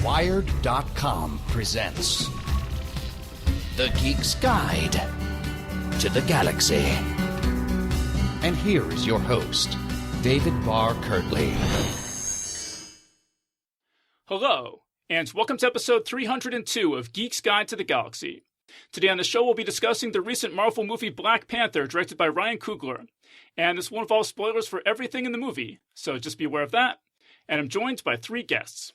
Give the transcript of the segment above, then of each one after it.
Wired.com presents The Geek's Guide to the Galaxy. And here is your host, David Barr Kirtley. Hello, and welcome to episode 302 of Geek's Guide to the Galaxy. Today on the show, we'll be discussing the recent Marvel movie Black Panther, directed by Ryan Coogler. And this will involve spoilers for everything in the movie, so just be aware of that. And I'm joined by three guests.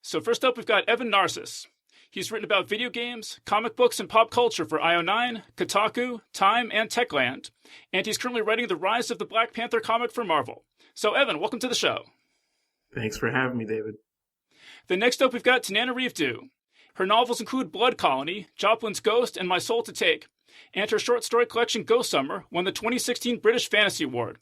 So first up, we've got Evan Narcisse. He's written about video games, comic books, and pop culture for IO9, Kotaku, Time, and Techland. And he's currently writing the Rise of the Black Panther comic for Marvel. So Evan, welcome to the show. Thanks for having me, David. Then next up, we've got Tananarive Due. Her novels include Blood Colony, Joplin's Ghost, and My Soul to Take. And her short story collection Ghost Summer won the 2016 British Fantasy Award.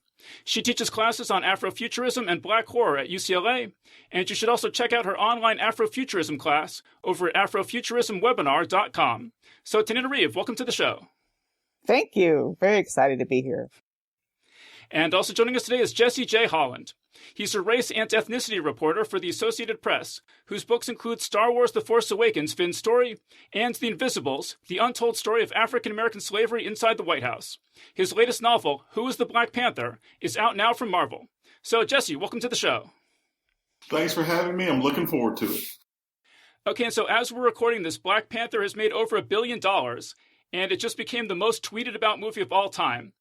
She teaches classes on Afrofuturism and Black Horror at UCLA, and you should also check out her online Afrofuturism class over at afrofuturismwebinar.com. So Tananarive, welcome to the show. Thank you. Very excited to be here. And also joining us today is Jesse J. Holland. He's a race and ethnicity reporter for the Associated Press, whose books include Star Wars The Force Awakens, Finn's Story, and The Invisibles, the untold story of African-American slavery inside the White House. His latest novel, Who is the Black Panther, is out now from Marvel. So, Jesse, welcome to the show. Thanks for having me. I'm looking forward to it. Okay, and so as we're recording this, Black Panther has made over $1 billion, and it just became the most tweeted about movie of all time.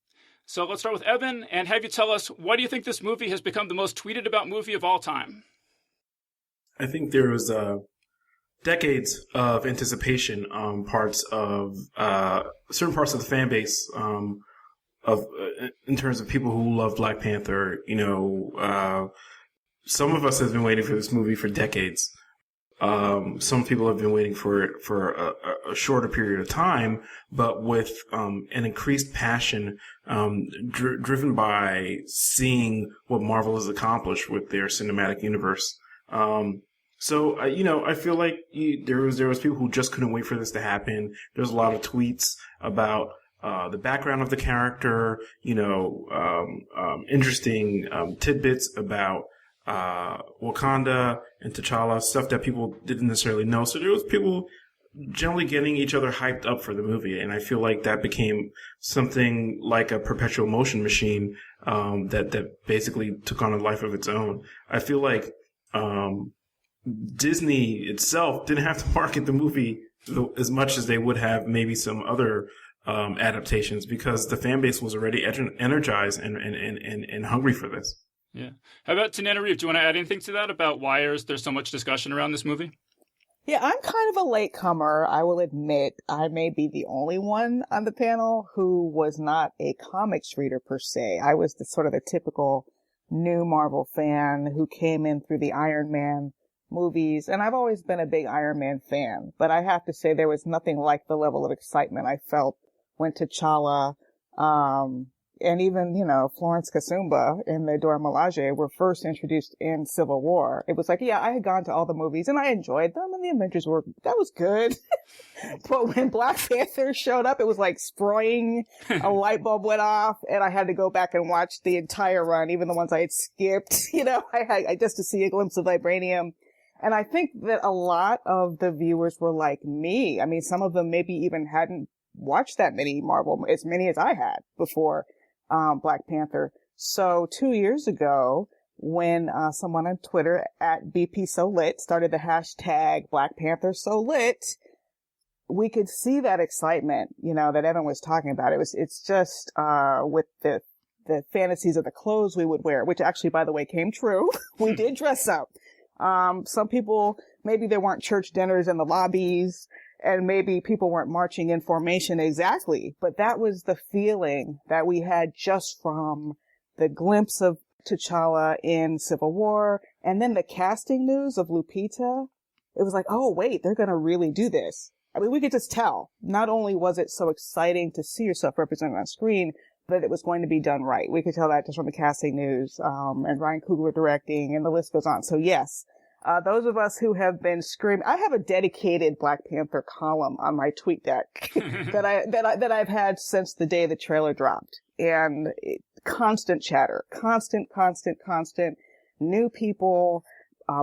So let's start with Evan and have you tell us, why do you think this movie has become the most tweeted about movie of all time? I think there was decades of anticipation on parts of certain parts of the fan base in terms of people who love Black Panther. You know, some of us have been waiting for this movie for decades. Some people have been waiting for it for a shorter period of time, but with an increased passion driven by seeing what Marvel has accomplished with their cinematic universe. So you know, I feel like there was people who just couldn't wait for this to happen. There's a lot of tweets about the background of the character, you know, interesting tidbits about Wakanda and T'Challa, stuff that people didn't necessarily know. So there was people generally getting each other hyped up for the movie, and I feel like that became something like a perpetual motion machine that basically took on a life of its own. I feel like Disney itself didn't have to market the movie as much as they would have maybe some other adaptations, because the fan base was already energized and hungry for this. Yeah. How about Tananarive? Do you want to add anything to that about why there's so much discussion around this movie? Yeah, I'm kind of a latecomer. I will admit I may be the only one on the panel who was not a comics reader per se. I was the typical new Marvel fan who came in through the Iron Man movies, and I've always been a big Iron Man fan. But I have to say there was nothing like the level of excitement I felt when T'Challa, and even, you know, Florence Kasumba and the Dora Milaje were first introduced in Civil War. It was like, yeah, I had gone to all the movies and I enjoyed them, and the Avengers that was good. But when Black Panther showed up, it was like spraying, a light bulb went off, and I had to go back and watch the entire run, even the ones I had skipped, you know, I just to see a glimpse of vibranium. And I think that a lot of the viewers were like me. I mean, some of them maybe even hadn't watched that many Marvel, as many as I had before Black Panther. So 2 years ago, when someone on Twitter at BPSoLit started the hashtag Black Panther So Lit, we could see that excitement, you know, that Evan was talking about. It's just with the fantasies of the clothes we would wear, which actually, by the way, came true. We did dress up. Some people, maybe there weren't church dinners in the lobbies, and maybe people weren't marching in formation exactly, but that was the feeling that we had just from the glimpse of T'Challa in Civil War, and then the casting news of Lupita. It was like, oh, wait, they're going to really do this. I mean, we could just tell. Not only was it so exciting to see yourself represented on screen, but it was going to be done right. We could tell that just from the casting news, and Ryan Coogler directing, and the list goes on. So yes, those of us who have been screaming, I have a dedicated Black Panther column on my tweet deck that I've had since the day the trailer dropped, constant chatter, constant, new people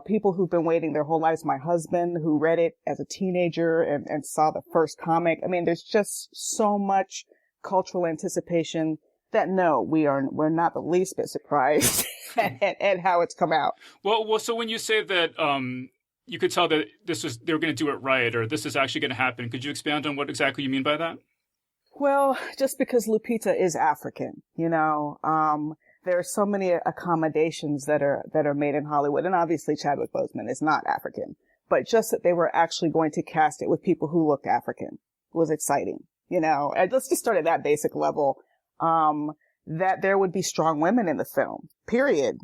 people who've been waiting their whole lives. My husband, who read it as a teenager and saw the first comic. I mean, there's just so much cultural anticipation that we're not the least bit surprised at how it's come out. Well, so when you say that you could tell that they were going to do it right, or this is actually going to happen, could you expand on what exactly you mean by that? Well, just because Lupita is African, there are so many accommodations that are made in Hollywood, and obviously Chadwick Boseman is not African, but just that they were actually going to cast it with people who looked African was exciting, And let's just start at that basic level, that there would be strong women in the film, period.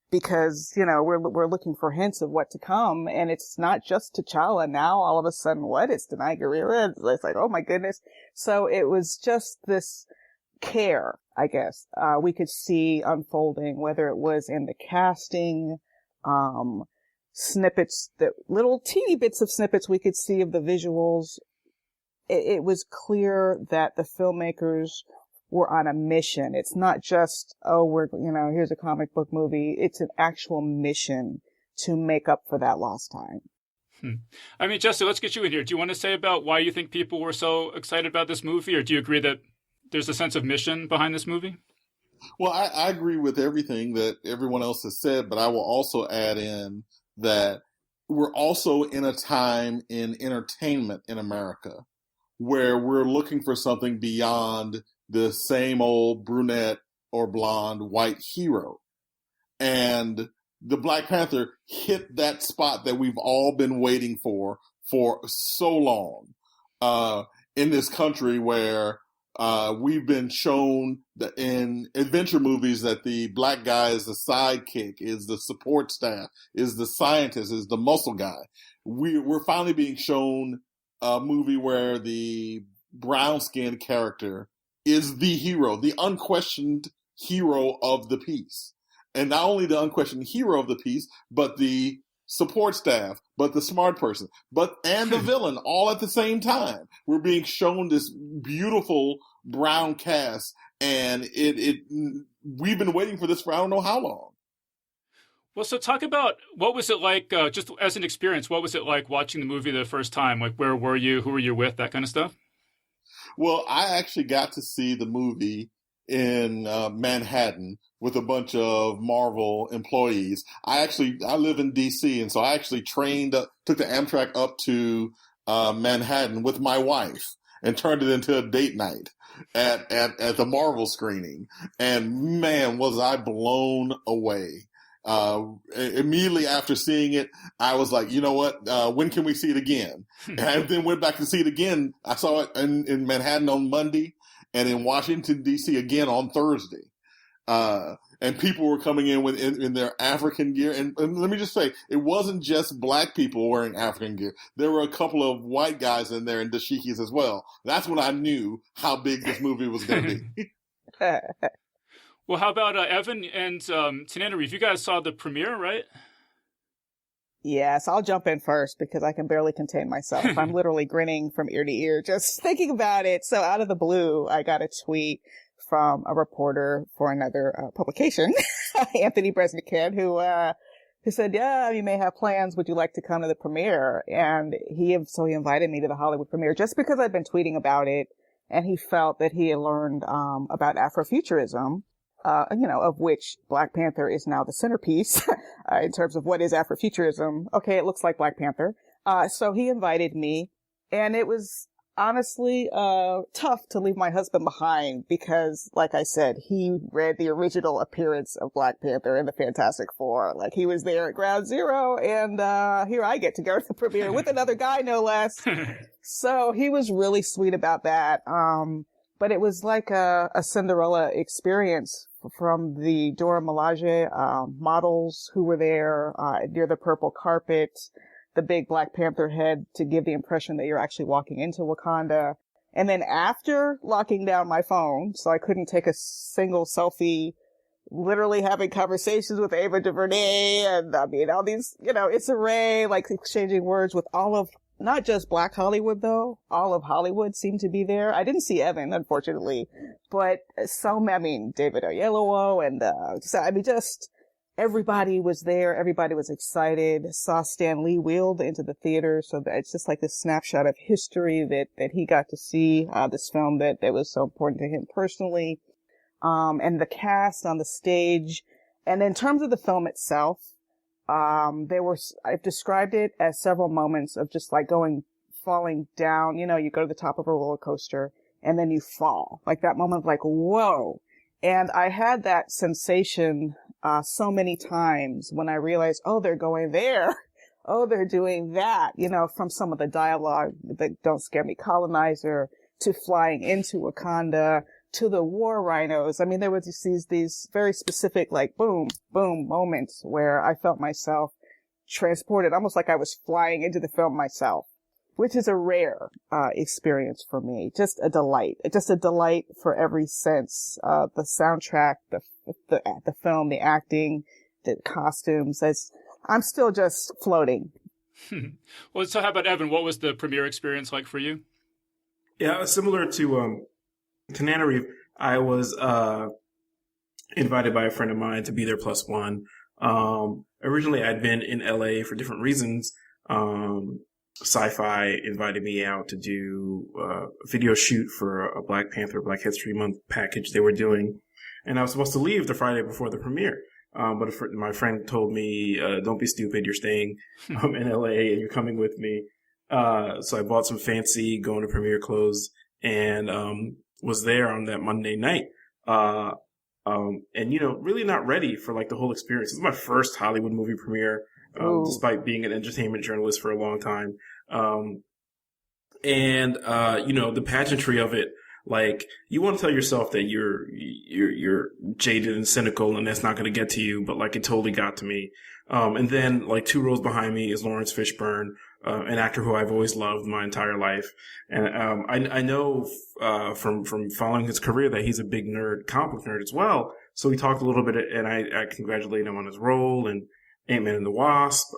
Because, we're looking for hints of what to come, and it's not just T'Challa now. All of a sudden, it's Denai Guerrero? It's like, oh my goodness. So it was just this care, I guess, we could see unfolding, whether it was in the casting, snippets, little teeny bits of snippets we could see of the visuals. It was clear that the filmmakers were on a mission. It's not just, here's a comic book movie. It's an actual mission to make up for that lost time. I mean, Jesse, let's get you in here. Do you want to say about why you think people were so excited about this movie, or do you agree that there's a sense of mission behind this movie? Well, I agree with everything that everyone else has said, but I will also add in that we're also in a time in entertainment in America where we're looking for something beyond the same old brunette or blonde white hero. And the Black Panther hit that spot that we've all been waiting for so long, in this country where, we've been shown that in adventure movies that the black guy is the sidekick, is the support staff, is the scientist, is the muscle guy. We're finally being shown a movie where the brown-skinned character is the hero, the unquestioned hero of the piece. And not only the unquestioned hero of the piece, but the support staff, but the smart person, and the villain all at the same time. We're being shown this beautiful brown cast, and we've been waiting for this for I don't know how long. Well, so talk about what was it like, just as an experience, what was it like watching the movie the first time? Like, where were you? Who were you with? That kind of stuff? Well, I actually got to see the movie in Manhattan with a bunch of Marvel employees. I live in DC, and so I actually took the Amtrak up to Manhattan with my wife and turned it into a date night at the Marvel screening. And man, was I blown away. Immediately after seeing it, I was like, you know what? When can we see it again? And I then went back to see it again. I saw it in Manhattan on Monday and in Washington, D.C. again on Thursday. And people were coming in their African gear. And let me just say, it wasn't just black people wearing African gear. There were a couple of white guys in there in dashikis as well. That's when I knew how big this movie was going to be. Well, how about Evan and Tananarive? You guys saw the premiere, right? Yes, I'll jump in first because I can barely contain myself. I'm literally grinning from ear to ear just thinking about it. So out of the blue, I got a tweet from a reporter for another publication, Anthony Bresnikan, who said, yeah, you may have plans. Would you like to come to the premiere? And he invited me to the Hollywood premiere just because I'd been tweeting about it. And he felt that he had learned about Afrofuturism. Of which Black Panther is now the centerpiece in terms of what is Afrofuturism. Okay, it looks like Black Panther. So he invited me, and it was honestly tough to leave my husband behind because, like I said, he read the original appearance of Black Panther in the Fantastic Four. Like, he was there at Ground Zero, and here I get to go to the premiere with another guy, no less. So he was really sweet about that. But it was like a Cinderella experience from the Dora Milaje models who were there near the purple carpet, the big Black Panther head to give the impression that you're actually walking into Wakanda. And then after locking down my phone, so I couldn't take a single selfie, literally having conversations with Ava DuVernay and all these, Issa Rae, like exchanging words with all of, not just Black Hollywood though, all of Hollywood seemed to be there. I didn't see Evan, unfortunately, but David Oyelowo and, everybody was there. Everybody was excited. Saw Stan Lee wheeled into the theater. So that it's just like this snapshot of history that he got to see, this film that was so important to him personally. And the cast on the stage. And in terms of the film itself, I've described it as several moments of just like falling down. You know, you go to the top of a roller coaster and then you fall. Like that moment of like, whoa. And I had that sensation so many times when I realized, oh, they're going there. Oh, they're doing that. You know, from some of the dialogue, that Don't Scare Me Colonizer, to flying into Wakanda, to the war rhinos. I mean, there were these very specific, like, boom, boom moments where I felt myself transported, almost like I was flying into the film myself, which is a rare experience for me. Just a delight for every sense. The soundtrack, the film, the acting, the costumes. I'm still just floating. Well, so how about Evan? What was the premiere experience like for you? Yeah, similar to Tananarive, I was invited by a friend of mine to be there plus one. Originally, I'd been in LA for different reasons. Sci-Fi invited me out to do a video shoot for a Black Panther, Black History Month package they were doing. And I was supposed to leave the Friday before the premiere. But my friend told me, don't be stupid, you're staying in LA and you're coming with me. So I bought some fancy going to premiere clothes and was there on that Monday night. And, you know, really not ready for like the whole experience. This is my first Hollywood movie premiere. Despite being an entertainment journalist for a long time. You know, the pageantry of it, like, you want to tell yourself that you're jaded and cynical and that's not going to get to you, but like, it totally got to me. And then like 2 rows behind me is Lawrence Fishburne, an actor who I've always loved my entire life. And, I know, from following his career that he's a big comic book nerd as well. So we talked a little bit and I congratulated him on his role and Ant-Man and the Wasp.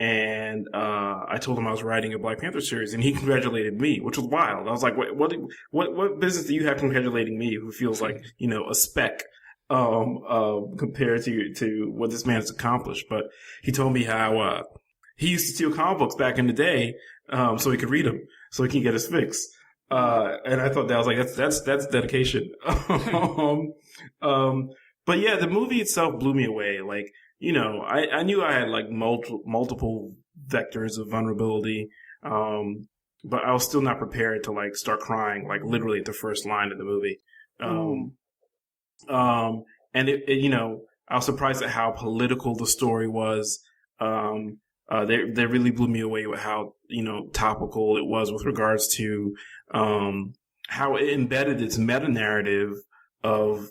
I told him I was writing a Black Panther series and he congratulated me, which was wild. I was like, what business do you have congratulating me who feels like, you know, a speck, compared to what this man has accomplished? But he told me how, he used to steal comic books back in the day, so he could read them, so he can get his fix. And I thought that was like, that's dedication. But yeah, the movie itself blew me away. Like, you know, I knew I had like multiple vectors of vulnerability, but I was still not prepared to like start crying, like literally at the first line of the movie. And it, you know, I was surprised at how political the story was. They really blew me away with how, you know, topical it was with regards to, how it embedded its meta narrative of,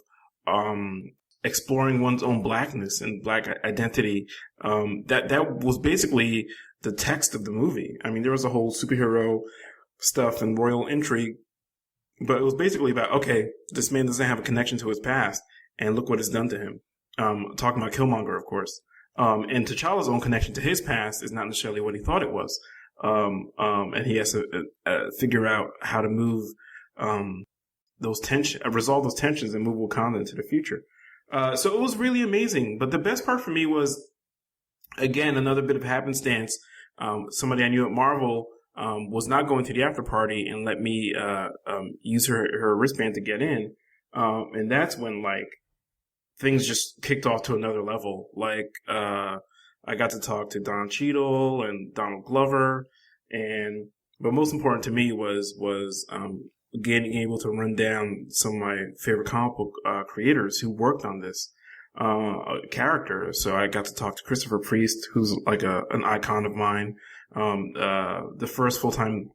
exploring one's own blackness and black identity. That was basically the text of the movie. I mean, there was a whole superhero stuff and royal intrigue, but it was basically about, okay, this man doesn't have a connection to his past and look what it's done to him. Talking about Killmonger, of course. And T'Challa's own connection to his past is not necessarily what he thought it was. And he has to figure out how to move, resolve those tensions and move Wakanda into the future. So it was really amazing. But the best part for me was, again, another bit of happenstance. Somebody I knew at Marvel was not going to the after party and let me use her wristband to get in. And that's when, like, things just kicked off to another level. Like, I got to talk to Don Cheadle and Donald Glover. But most important to me was getting able to run down some of my favorite comic book creators who worked on this character. So I got to talk to Christopher Priest, who's like an icon of mine, the first full-time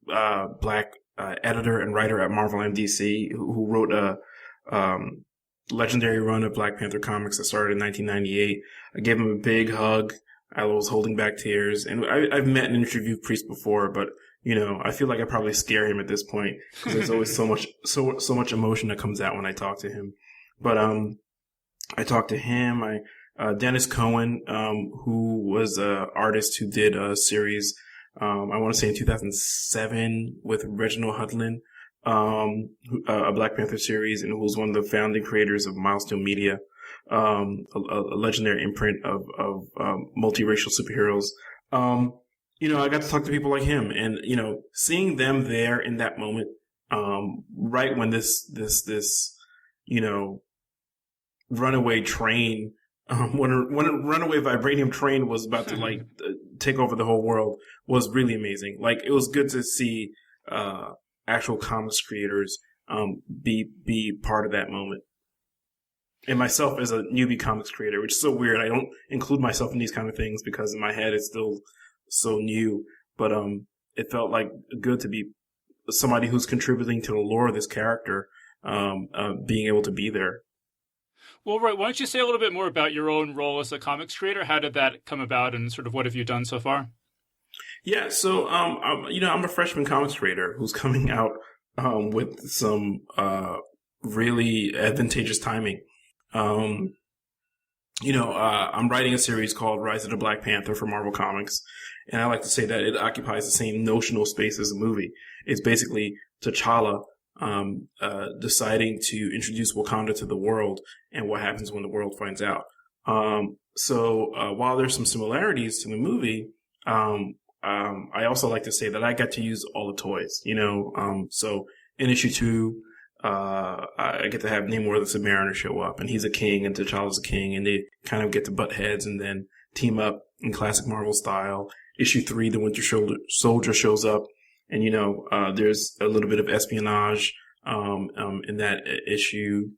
black editor and writer at Marvel and DC, who wrote a legendary run of Black Panther comics that started in 1998. I gave him a big hug. I was holding back tears, and I've met and interviewed Priest before, but you know, I feel like I probably scare him at this point because there's always so much emotion that comes out when I talk to him. But I talked to him. Dennis Cohen, who was an artist who did a series, I want to say in 2007 with Reginald Hudlin, a Black Panther series, and who was one of the founding creators of Milestone Media. a legendary imprint of multiracial superheroes. I got to talk to people like him, and seeing them there in that moment, right when this runaway train, when a runaway vibranium train was about to take over the whole world, was really amazing. Like, it was good to see actual comics creators be part of that moment. And myself as a newbie comics creator, which is so weird. I don't include myself in these kind of things because in my head it's still so new. But it felt like good to be somebody who's contributing to the lore of this character, being able to be there. Well, right. Why don't you say a little bit more about your own role as a comics creator? How did that come about, and sort of what have you done so far? Yeah, so I'm a freshman comics creator who's coming out with some really advantageous timing. I'm writing a series called Rise of the Black Panther for Marvel Comics, and I like to say that it occupies the same notional space as a movie. It's basically T'Challa deciding to introduce Wakanda to the world and what happens when the world finds out. So while there's some similarities to the movie, I also like to say that I got to use all the toys, so in issue 2, I get to have Namor the Submariner show up, and he's a king and T'Challa's a king, and they kind of get to butt heads and then team up in classic Marvel style. Issue 3, the Winter Soldier shows up, and there's a little bit of espionage in that issue.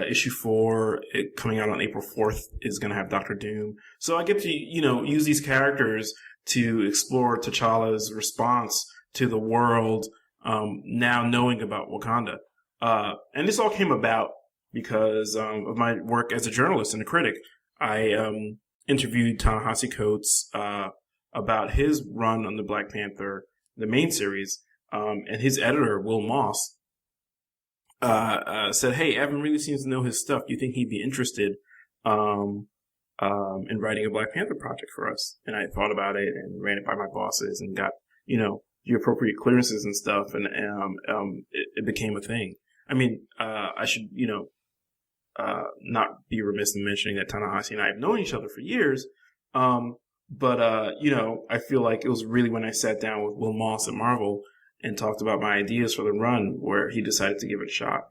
Issue 4, coming out on April 4th, is going to have Doctor Doom. So I get to use these characters to explore T'Challa's response to the world, now knowing about Wakanda. And this all came about because of my work as a journalist and a critic. I interviewed Ta-Nehisi Coates about his run on the Black Panther, the main series, and his editor, Will Moss, said, "Hey, Evan really seems to know his stuff. Do you think he'd be interested in writing a Black Panther project for us?" And I thought about it and ran it by my bosses and got, the appropriate clearances and stuff, and it became a thing. I mean, I should, not be remiss in mentioning that Ta-Nehisi and I have known each other for years. But I feel like it was really when I sat down with Will Moss at Marvel and talked about my ideas for the run where he decided to give it a shot.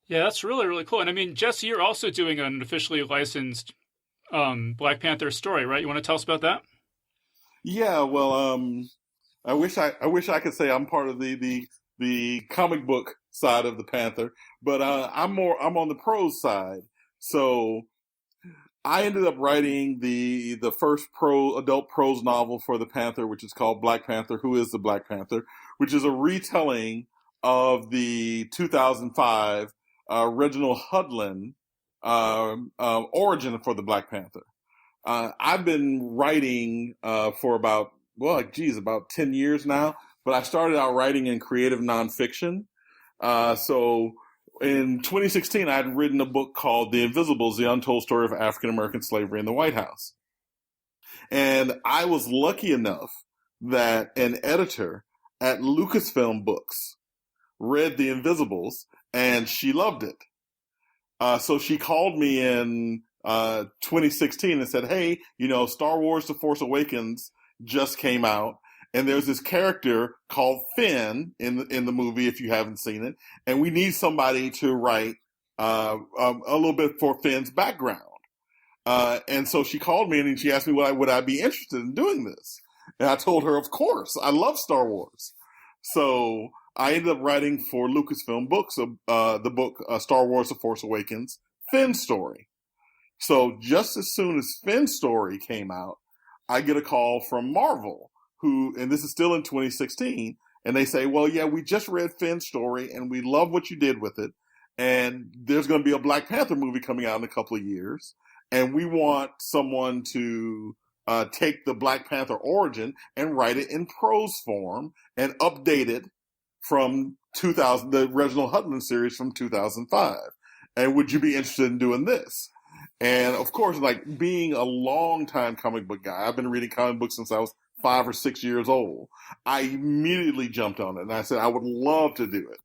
Yeah, that's really, really cool. And I mean, Jesse, you're also doing an officially licensed Black Panther story, right? You want to tell us about that? Yeah, well, I wish I could say I'm part of the comic book side of the Panther, but I'm on the prose side. So I ended up writing the first adult prose novel for the Panther, which is called Black Panther, Who is the Black Panther, which is a retelling of the 2005 Reginald Hudlin origin for the Black Panther. I've been writing for about 10 years now, but I started out writing in creative nonfiction. So in 2016, I had written a book called The Invisibles, The Untold Story of African American Slavery in the White House. And I was lucky enough that an editor at Lucasfilm Books read The Invisibles and she loved it. So she called me in 2016 and said, "Hey, Star Wars The Force Awakens just came out. And there's this character called Finn in the movie, if you haven't seen it. And we need somebody to write a little bit for Finn's background." And so she called me and she asked me would I be interested in doing this. And I told her, of course, I love Star Wars. So I ended up writing for Lucasfilm Books the book Star Wars The Force Awakens, Finn's story. So just as soon as Finn's story came out, I get a call from Marvel, and this is still in 2016, and they say, "Well, yeah, we just read Finn's story and we love what you did with it. And there's going to be a Black Panther movie coming out in a couple of years. And we want someone to take the Black Panther origin and write it in prose form and update it from the Reginald Hudlin series from 2005. And would you be interested in doing this?" And of course, like being a long-time comic book guy, I've been reading comic books since I was 5 or 6 years old. I immediately jumped on it and I said, I would love to do it.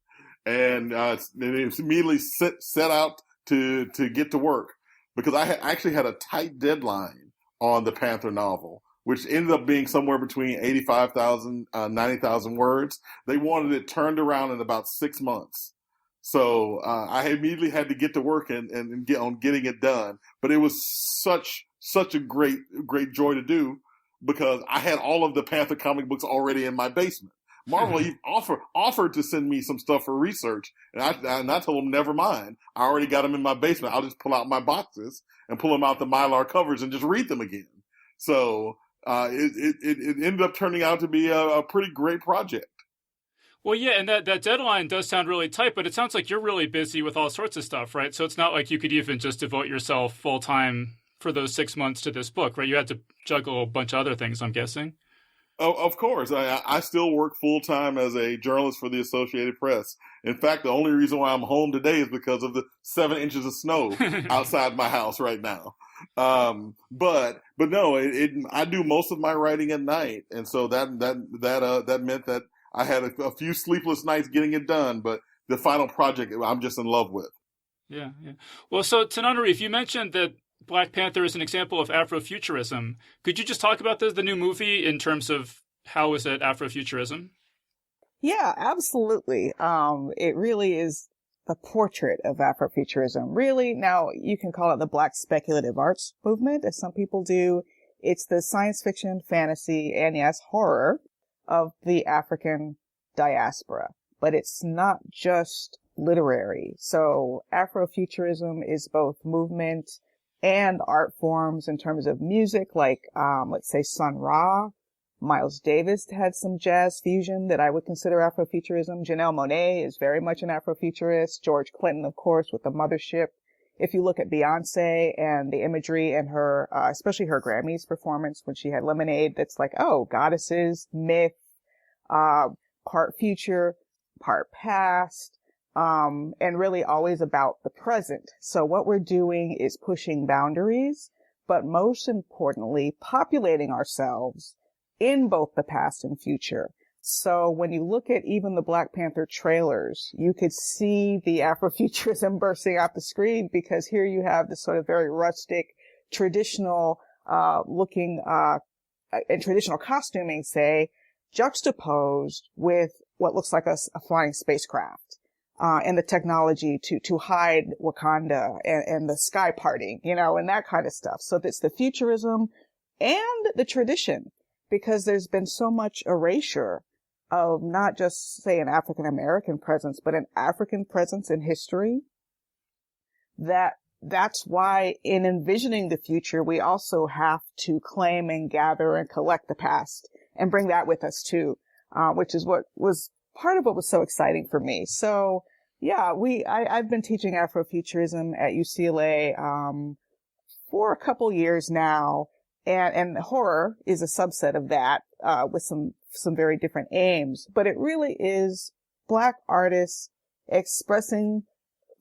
And it's immediately set out to get to work because I actually had a tight deadline on the Panther novel, which ended up being somewhere between 85,000, 90,000 words. They wanted it turned around in about 6 months. So I immediately had to get to work and get on getting it done. But it was such a great joy to do, because I had all of the Panther comic books already in my basement. Marvel even offered to send me some stuff for research, and I told them, never mind. I already got them in my basement. I'll just pull out my boxes and pull them out the Mylar covers and just read them again. So it ended up turning out to be a pretty great project. Well, yeah, and that deadline does sound really tight, but it sounds like you're really busy with all sorts of stuff, right? So it's not like you could even just devote yourself full time for those 6 months to this book, right? You had to juggle a bunch of other things, I'm guessing. Oh, of course. I still work full time as a journalist for the Associated Press. In fact, the only reason why I'm home today is because of the 7 inches of snow outside my house right now. But no, I do most of my writing at night, and so that meant that I had a few sleepless nights getting it done. But the final project, I'm just in love with. Yeah. Well, so Tananarive, you mentioned that Black Panther is an example of Afrofuturism. Could you just talk about the new movie in terms of how is it Afrofuturism? Yeah, absolutely. It really is the portrait of Afrofuturism. Really, now you can call it the Black speculative arts movement, as some people do. It's the science fiction, fantasy, and yes, horror of the African diaspora. But it's not just literary. So Afrofuturism is both movement and art forms in terms of music, like, let's say Sun Ra. Miles Davis had some jazz fusion that I would consider Afrofuturism. Janelle Monáe is very much an Afrofuturist. George Clinton, of course, with the Mothership. If you look at Beyonce and the imagery in her, especially her Grammys performance when she had Lemonade, that's like, oh, goddesses, myth, part future, part past. And really always about the present. So what we're doing is pushing boundaries, but most importantly, populating ourselves in both the past and future. So when you look at even the Black Panther trailers, you could see the Afrofuturism bursting out the screen, because here you have this sort of very rustic, traditional, looking, and traditional costuming, say, juxtaposed with what looks like a flying spacecraft. And the technology to hide Wakanda and the sky parting, and that kind of stuff. So it's the futurism and the tradition, because there's been so much erasure of not just, say, an African American presence, but an African presence in history. That's why in envisioning the future, we also have to claim and gather and collect the past and bring that with us too, which is what was part of what was so exciting for me. So yeah, I've been teaching Afrofuturism at UCLA, for a couple years now. And horror is a subset of that, with some very different aims, but it really is Black artists expressing,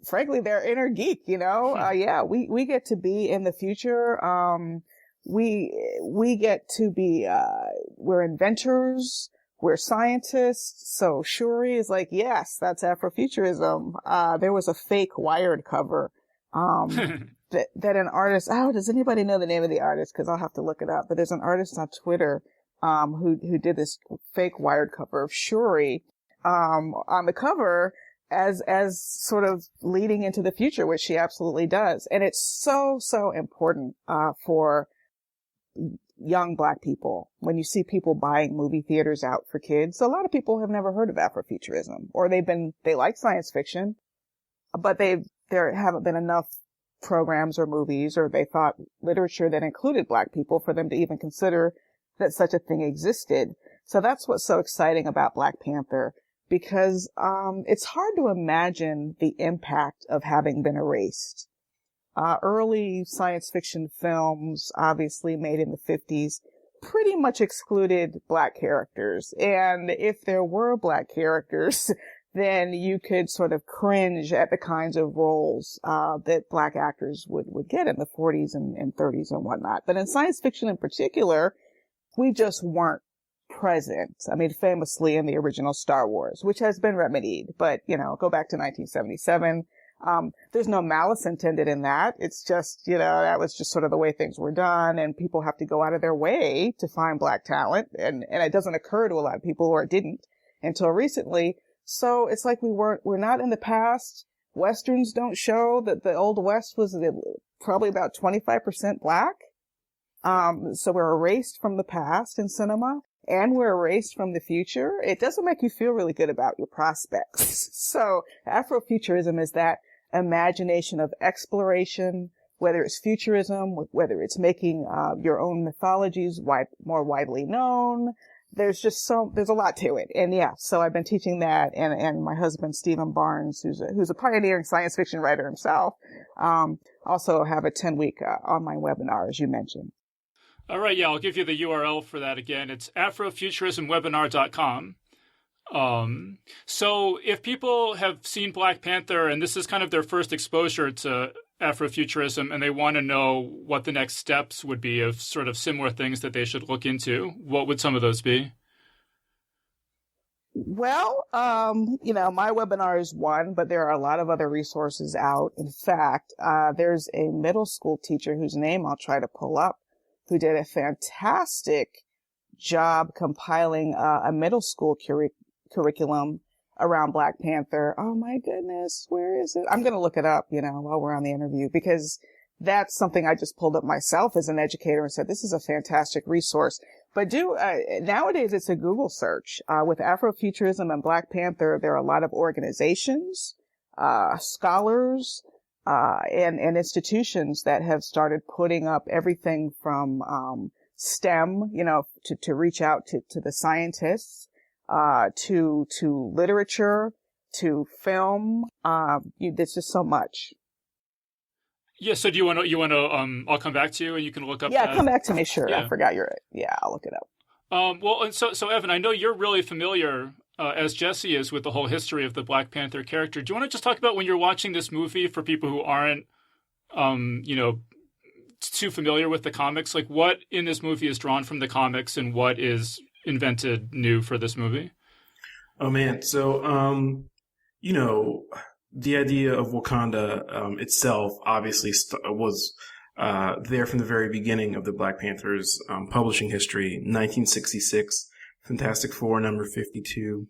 frankly, their inner geek, yeah, we get to be in the future. We get to be, we're inventors. We're scientists. So Shuri is like, yes, that's Afrofuturism. There was a fake Wired cover, that an artist, does anybody know the name of the artist? Cause I'll have to look it up, but there's an artist on Twitter, who did this fake Wired cover of Shuri, on the cover as sort of leading into the future, which she absolutely does. And it's so important, for young Black people. When you see people buying movie theaters out for kids, a lot of people have never heard of Afrofuturism, or they like science fiction, but there haven't been enough programs or movies, or they thought literature that included Black people for them to even consider that such a thing existed. So that's what's so exciting about Black Panther, because it's hard to imagine the impact of having been erased. Early science fiction films, obviously made in the 50s, pretty much excluded Black characters. And if there were Black characters, then you could sort of cringe at the kinds of roles that Black actors would get in the 40s and 30s and whatnot. But in science fiction in particular, we just weren't present. I mean, famously in the original Star Wars, which has been remedied. But, go back to 1977. There's no malice intended in that. It's just, that was just sort of the way things were done, and people have to go out of their way to find Black talent. And it doesn't occur to a lot of people, or it didn't until recently. So it's like we're not in the past. Westerns don't show that the Old West was probably about 25% Black. So we're erased from the past in cinema, and we're erased from the future. It doesn't make you feel really good about your prospects. So Afrofuturism is that imagination of exploration, whether it's futurism, whether it's making your own mythologies more widely known. There's a lot to it. And yeah, so I've been teaching that, and my husband, Stephen Barnes, who's a pioneering science fiction writer himself, also have a 10-week online webinar, as you mentioned. All right, yeah, I'll give you the URL for that again. It's afrofuturismwebinar.com. So if people have seen Black Panther and this is kind of their first exposure to Afrofuturism and they want to know what the next steps would be of sort of similar things that they should look into, what would some of those be? Well, my webinar is one, but there are a lot of other resources out. In fact, there's a middle school teacher whose name I'll try to pull up, who did a fantastic job compiling a middle school curriculum around Black Panther. Oh my goodness, where is it? I'm going to look it up, while we're on the interview, because that's something I just pulled up myself as an educator and said, this is a fantastic resource. But nowadays it's a Google search. With Afrofuturism and Black Panther, there are a lot of organizations, scholars, and institutions that have started putting up everything from STEM, to reach out to the scientists, to literature, to film. There's just so much. Yeah. So do you want to? I'll come back to you, and you can look up. Yeah, come back to me. Sure. Yeah. I forgot I'll look it up. Well, and so Evan, I know you're really familiar, as Jesse is, with the whole history of the Black Panther character. Do you want to just talk about when you're watching this movie for people who aren't, too familiar with the comics? Like, what in this movie is drawn from the comics, and what is invented new for this movie? Oh man, so the idea of Wakanda itself obviously was there from the very beginning of the Black Panther's publishing history, 1966, Fantastic Four number 52,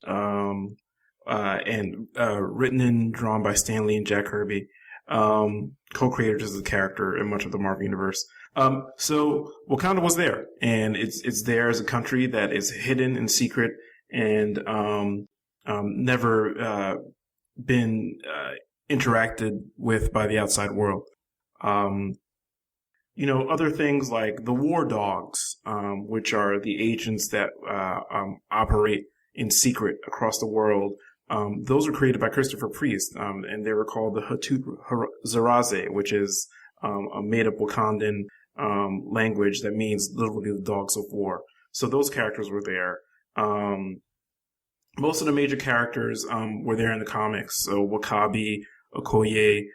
and written and drawn by Stan Lee and Jack Kirby, co-creators of the character in much of the Marvel Universe. So Wakanda was there, and it's there as a country that is hidden and secret and never been interacted with by the outside world. Other things like the war dogs, which are the agents that operate in secret across the world. Those were created by Christopher Priest, and they were called the Hatut Zaraze, which is a made-up Wakandan language that means literally the dogs of war. So those characters were there. Most of the major characters were there in the comics. So Wakabi, Okoye,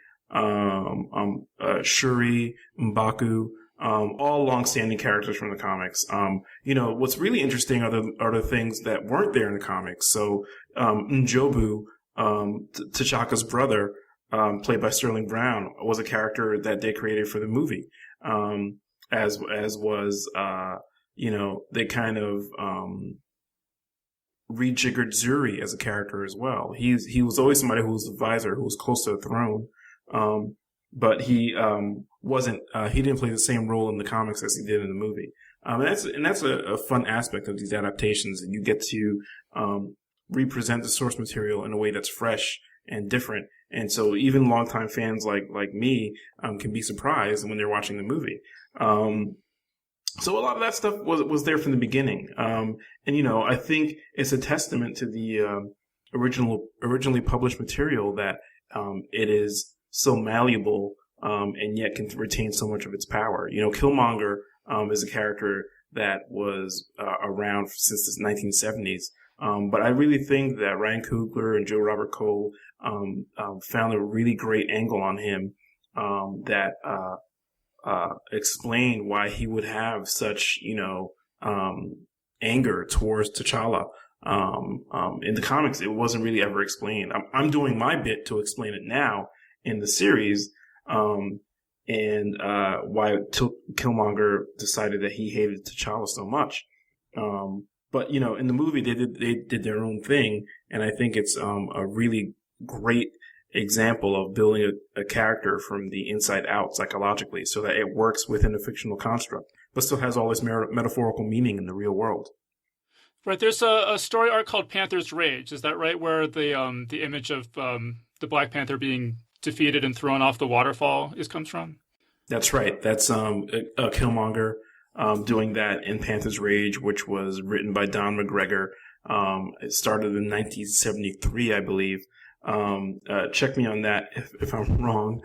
Shuri, M'Baku, all long-standing characters from the comics. What's really interesting are the things that weren't there in the comics. So Njobu, T'Chaka's brother, played by Sterling Brown, was a character that they created for the movie. As was they kind of rejiggered Zuri as a character as well. He was always somebody who was the advisor, who was close to the throne. But he wasn't. He didn't play the same role in the comics as he did in the movie. And that's a fun aspect of these adaptations. And you get to represent the source material in a way that's fresh and different. And so even longtime fans like me can be surprised when they're watching the movie. So a lot of that stuff was there from the beginning. And I think it's a testament to the originally published material that it is so malleable and yet can retain so much of its power. Killmonger is a character that was around since the 1970s. But I really think that Ryan Coogler and Joe Robert Cole found a really great angle on him that explained why he would have such, anger towards T'Challa. In the comics, it wasn't really ever explained. I'm doing my bit to explain it now in the series, and why Killmonger decided that he hated T'Challa so much. But in the movie, they did their own thing, and I think it's a really great example of building a character from the inside out psychologically, so that it works within a fictional construct, but still has all this metaphorical meaning in the real world. Right. There's a story arc called Panthers Rage. Is that right? Where the image of the Black Panther being defeated and thrown off the waterfall comes from? That's right. That's Killmonger doing that in Panthers Rage, which was written by Don McGregor. It started in 1973, I believe. Check me on that if I'm wrong.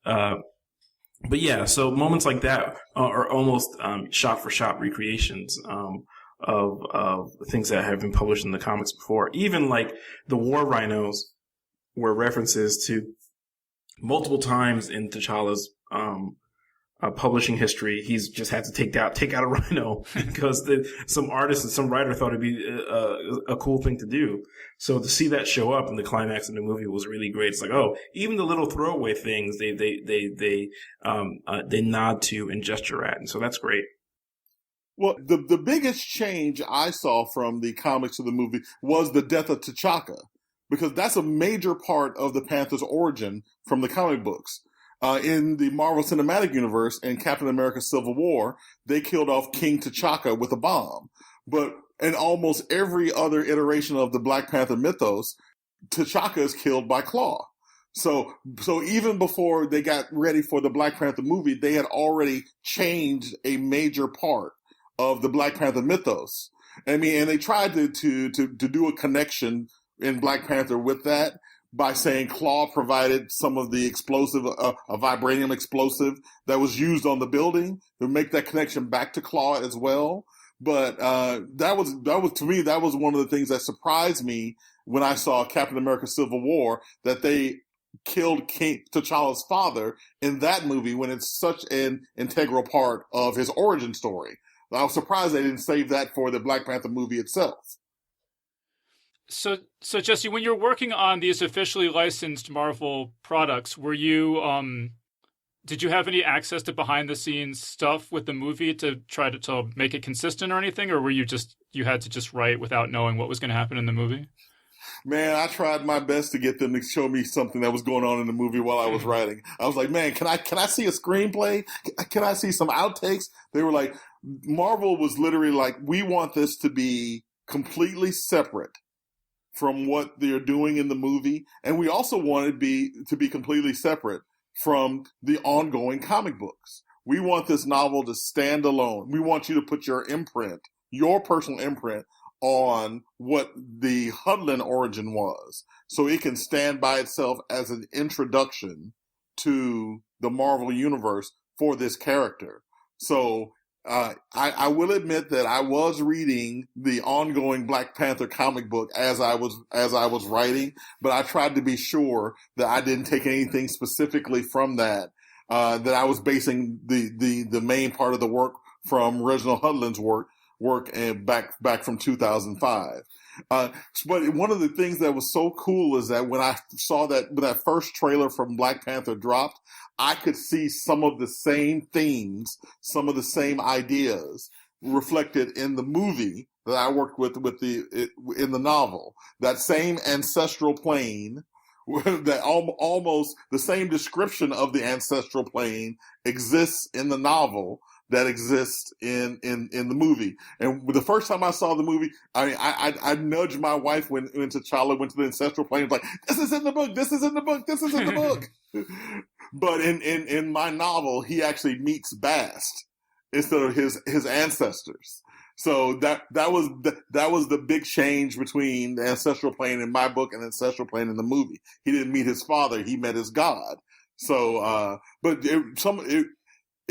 But yeah, so moments like that are almost shot for shot recreations of things that have been published in the comics before. Even like the War Rhinos were references to multiple times in T'Challa's publishing history. He's just had to take out a rhino because some artist and some writer thought it'd be a cool thing to do. So to see that show up in the climax of the movie was really great. It's like, oh, even the little throwaway things they nod to and gesture at, and so that's great. Well, the biggest change I saw from the comics to the movie was the death of T'Chaka, because that's a major part of the Panther's origin from the comic books. In the Marvel Cinematic Universe and Captain America Civil War, they killed off King T'Chaka with a bomb. But in almost every other iteration of the Black Panther mythos, T'Chaka is killed by Claw. So even before they got ready for the Black Panther movie, they had already changed a major part of the Black Panther mythos. I mean, and they tried to do a connection in Black Panther with that by saying Claw provided some of the explosive, a vibranium explosive that was used on the building, to make that connection back to Claw as well. But that was to me, that was one of the things that surprised me when I saw Captain America Civil War, that they killed King T'Challa's father in that movie when it's such an integral part of his origin story. I was surprised they didn't save that for the Black Panther movie itself. So Jesse, when you're working on these officially licensed Marvel products, were you did you have any access to behind the scenes stuff with the movie to try to make it consistent or anything, or were you had to just write without knowing what was going to happen in the movie? Man, I tried my best to get them to show me something that was going on in the movie while I was writing. I was like, man, can I see a screenplay? Can I see some outtakes? They were like, Marvel was literally like, we want this to be completely separate from what they're doing in the movie. And we also wanted to be completely separate from the ongoing comic books. We want this novel to stand alone. We want you to put your imprint, your personal imprint, on what the Holland origin was, so it can stand by itself as an introduction to the Marvel universe for this character. So I will admit that I was reading the ongoing Black Panther comic book as I was writing, but I tried to be sure that I didn't take anything specifically from that I was basing the main part of the work from Reginald Hudlin's work and back from 2005. But one of the things that was so cool is that when I saw that first trailer from Black Panther dropped, I could see some of the same themes, some of the same ideas reflected in the movie that I worked with in the novel. That same ancestral plane, that almost the same description of the ancestral plane exists in the novel that exists in the movie. And the first time I saw the movie, I nudged my wife when T'Challa went to the ancestral plane, like, this is in the book, this is in the book, this is in the book. But in my novel, he actually meets Bast instead of his ancestors. So that was the big change between the ancestral plane in my book and the ancestral plane in the movie. He didn't meet his father, he met his god. So,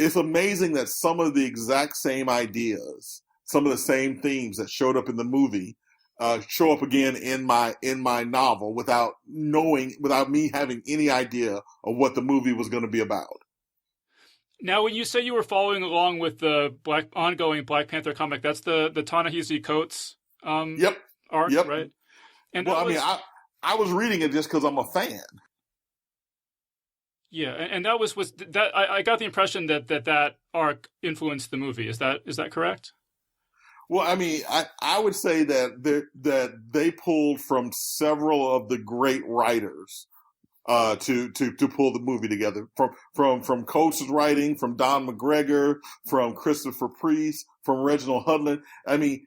it's amazing that some of the exact same ideas, some of the same themes that showed up in the movie, show up again in my novel without me having any idea of what the movie was going to be about. Now, when you say you were following along with the ongoing Black Panther comic, that's the Ta-Nehisi Coates Yep. arc, Yep. right? And Well, that I mean, I was reading it just because I'm a fan. yeah, and that was that I got the impression that arc influenced the movie. Is that correct? Well, I mean, I would say that they pulled from several of the great writers to pull the movie together. From Coates' writing, from Don McGregor, from Christopher Priest, from Reginald Hudlin. I mean,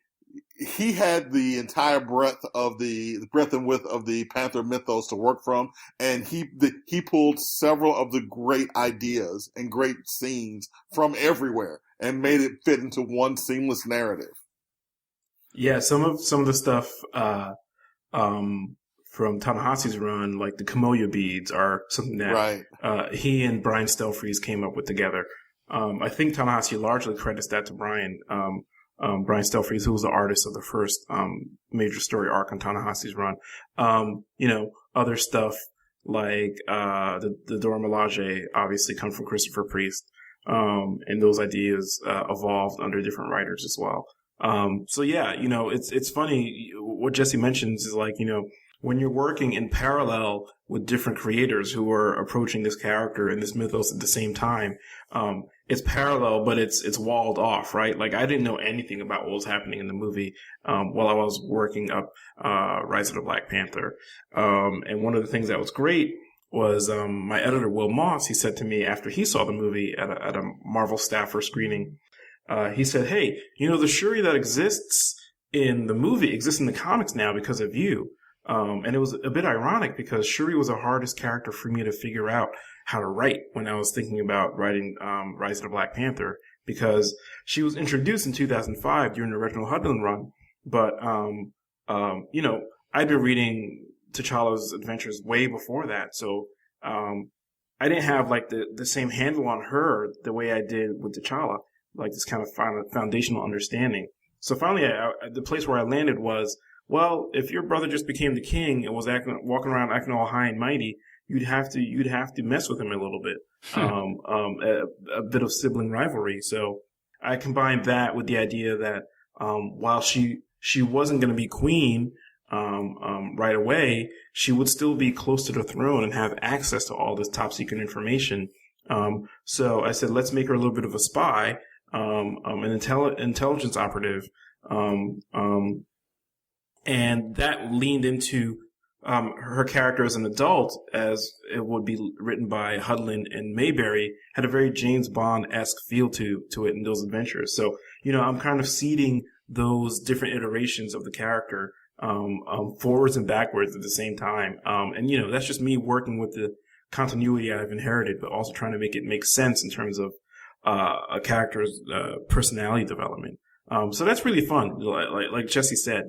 he had the entire breadth and width of the Panther mythos to work from, and he pulled several of the great ideas and great scenes from everywhere and made it fit into one seamless narrative. Yeah, some of the stuff from Ta-Nehisi's run, like the Kamoya beads, are something that he and Brian Stelfreeze came up with together. I think Ta-Nehisi largely credits that to Brian. Brian Stelfreeze, who was the artist of the first major story arc on Ta-Nehisi's run. Other stuff like the Dora Milaje obviously come from Christopher Priest, and those ideas evolved under different writers as well. So yeah, it's funny what Jesse mentions is like, when you're working in parallel with different creators who are approaching this character and this mythos at the same time, it's parallel, but it's walled off, right? Like I didn't know anything about what was happening in the movie, while I was working up, Rise of the Black Panther. And one of the things that was great was, my editor, Will Moss, he said to me after he saw the movie at a Marvel staffer screening, he said, "Hey, the Shuri that exists in the movie exists in the comics now because of you." And it was a bit ironic because Shuri was the hardest character for me to figure out how to write when I was thinking about writing Rise of the Black Panther, because she was introduced in 2005 during the Reginald Hudlin run. But, I'd been reading T'Challa's adventures way before that. So I didn't have like the same handle on her the way I did with T'Challa, like this kind of foundational understanding. So finally, the place where I landed was, well, if your brother just became the king and was walking around acting all high and mighty, you'd have to mess with him a little bit, a bit of sibling rivalry. So I combined that with the idea that while she wasn't going to be queen right away, she would still be close to the throne and have access to all this top secret information. So I said, let's make her a little bit of a spy, an intelligence operative. And that leaned into her character as an adult, as it would be written by Hudlin and Mayberry, had a very James Bond-esque feel to it in those adventures. So, I'm kind of seeding those different iterations of the character forwards and backwards at the same time. And that's just me working with the continuity I've inherited, but also trying to make it make sense in terms of a character's personality development. So that's really fun. Like Jesse said,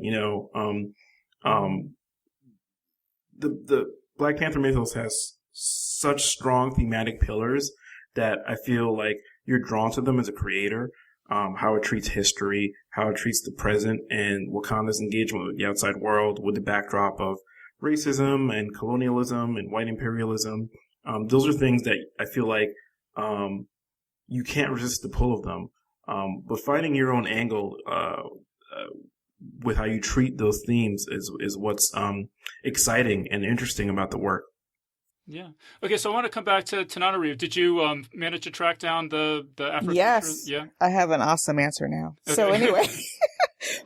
the Black Panther mythos has such strong thematic pillars that I feel like you're drawn to them as a creator. How it treats history, how it treats the present, and Wakanda's engagement with the outside world with the backdrop of racism and colonialism and white imperialism. Those are things that I feel like you can't resist the pull of them. But finding your own angle with how you treat those themes is what's exciting and interesting about the work. Yeah. Okay, so I want to come back to Tananarive. Did you manage to track down the Afrofuturism? Yes. Yeah. I have an awesome answer now. Okay. So anyway,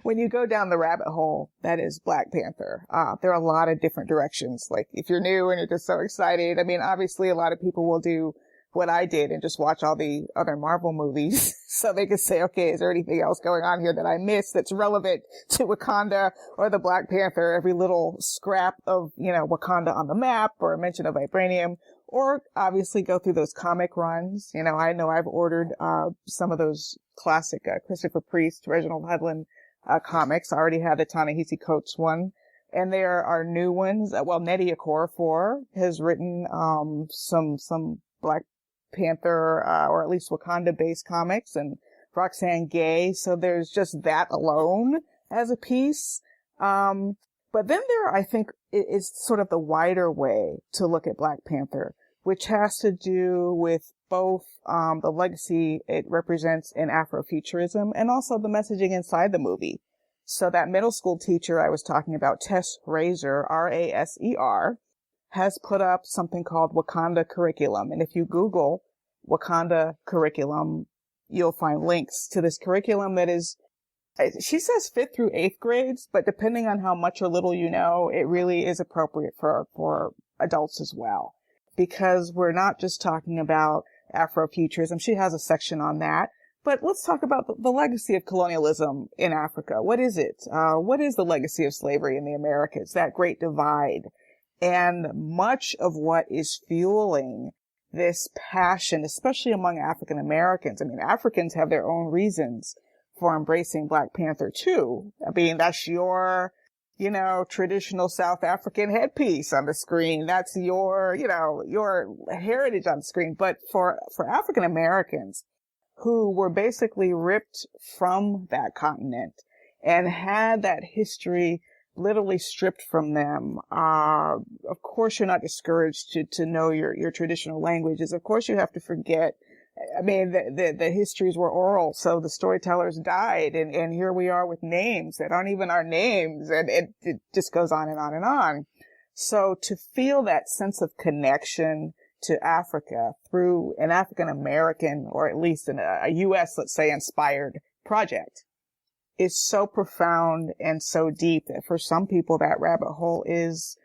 when you go down the rabbit hole, that is Black Panther. There are a lot of different directions. Like if you're new and you're just so excited, I mean, obviously a lot of people will do what I did and just watch all the other Marvel movies so they can say, okay, is there anything else going on here that I missed that's relevant to Wakanda or the Black Panther? Every little scrap of, Wakanda on the map or a mention of vibranium, or obviously go through those comic runs. I know I've ordered some of those classic Christopher Priest, Reginald Hudlin comics. I already have the Ta-Nehisi Coates one. And there are new ones. Well, Nnedi Okorafor has written some Black Panther, or at least Wakanda-based comics, and Roxane Gay. So there's just that alone as a piece. But then I think, is sort of the wider way to look at Black Panther, which has to do with both the legacy it represents in Afrofuturism and also the messaging inside the movie. So that middle school teacher I was talking about, Tess Raser, Raser, has put up something called Wakanda Curriculum. And if you Google Wakanda Curriculum, you'll find links to this curriculum that is, she says 5th through 8th grades, but depending on how much or little you know, it really is appropriate for adults as well. Because we're not just talking about Afrofuturism. She has a section on that. But let's talk about the legacy of colonialism in Africa. What is it? What is the legacy of slavery in the Americas? That great divide. And much of what is fueling this passion, especially among African Americans. I mean, Africans have their own reasons for embracing Black Panther too. I mean, that's your, traditional South African headpiece on the screen. That's your heritage on the screen. But for African Americans who were basically ripped from that continent and had that history literally stripped from them. Of course, you're not discouraged to know your traditional languages. Of course, you have to forget. I mean, the histories were oral, so the storytellers died, and here we are with names that aren't even our names, and it just goes on and on and on. So to feel that sense of connection to Africa through an African American, or at least a U.S., let's say, inspired project is so profound and so deep that for some people that rabbit hole is,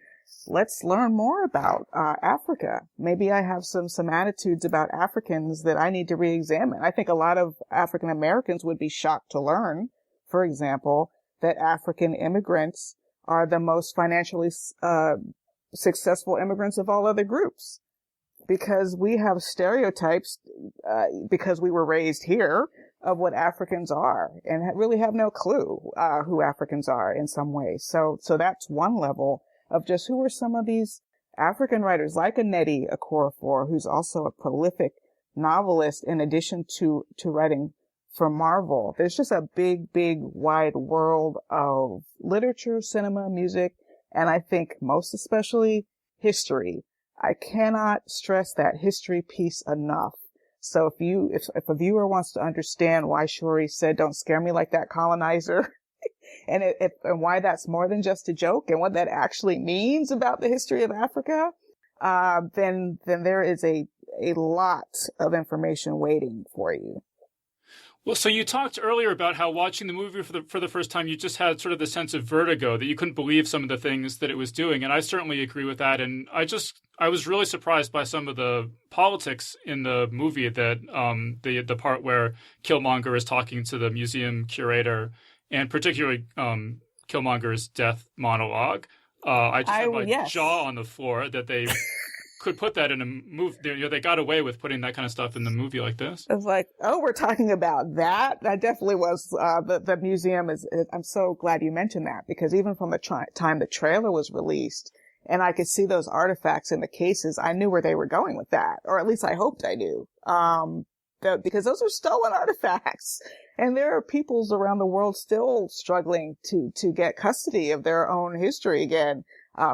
let's learn more about Africa. Maybe I have some attitudes about Africans that I need to re-examine. I think a lot of African Americans would be shocked to learn, for example, that African immigrants are the most financially successful immigrants of all other groups. Because we have stereotypes, because we were raised here, of what Africans are, and really have no clue who Africans are in some ways. So that's one level of just who are some of these African writers, like a Nnedi Okorafor, who's also a prolific novelist in addition to writing for Marvel. There's just a big, wide world of literature, cinema, music, and I think most especially history. I cannot stress that history piece enough. So if a viewer wants to understand why Shuri said, "Don't scare me like that, colonizer," and why that's more than just a joke and what that actually means about the history of Africa, then there is a lot of information waiting for you. Well, so you talked earlier about how watching the movie for the first time, you just had sort of the sense of vertigo, that you couldn't believe some of the things that it was doing. And I certainly agree with that. And I was really surprised by some of the politics in the movie, that the part where Killmonger is talking to the museum curator, and particularly Killmonger's death monologue. I just had my jaw on the floor that they could put that in a movie. They got away with putting that kind of stuff in the movie like this. It's like, oh, we're talking about that. That definitely was the museum. I'm so glad you mentioned that, because even from the time the trailer was released, and I could see those artifacts in the cases, I knew where they were going with that, or at least I hoped I knew. Because those are stolen artifacts, and there are peoples around the world still struggling to get custody of their own history again.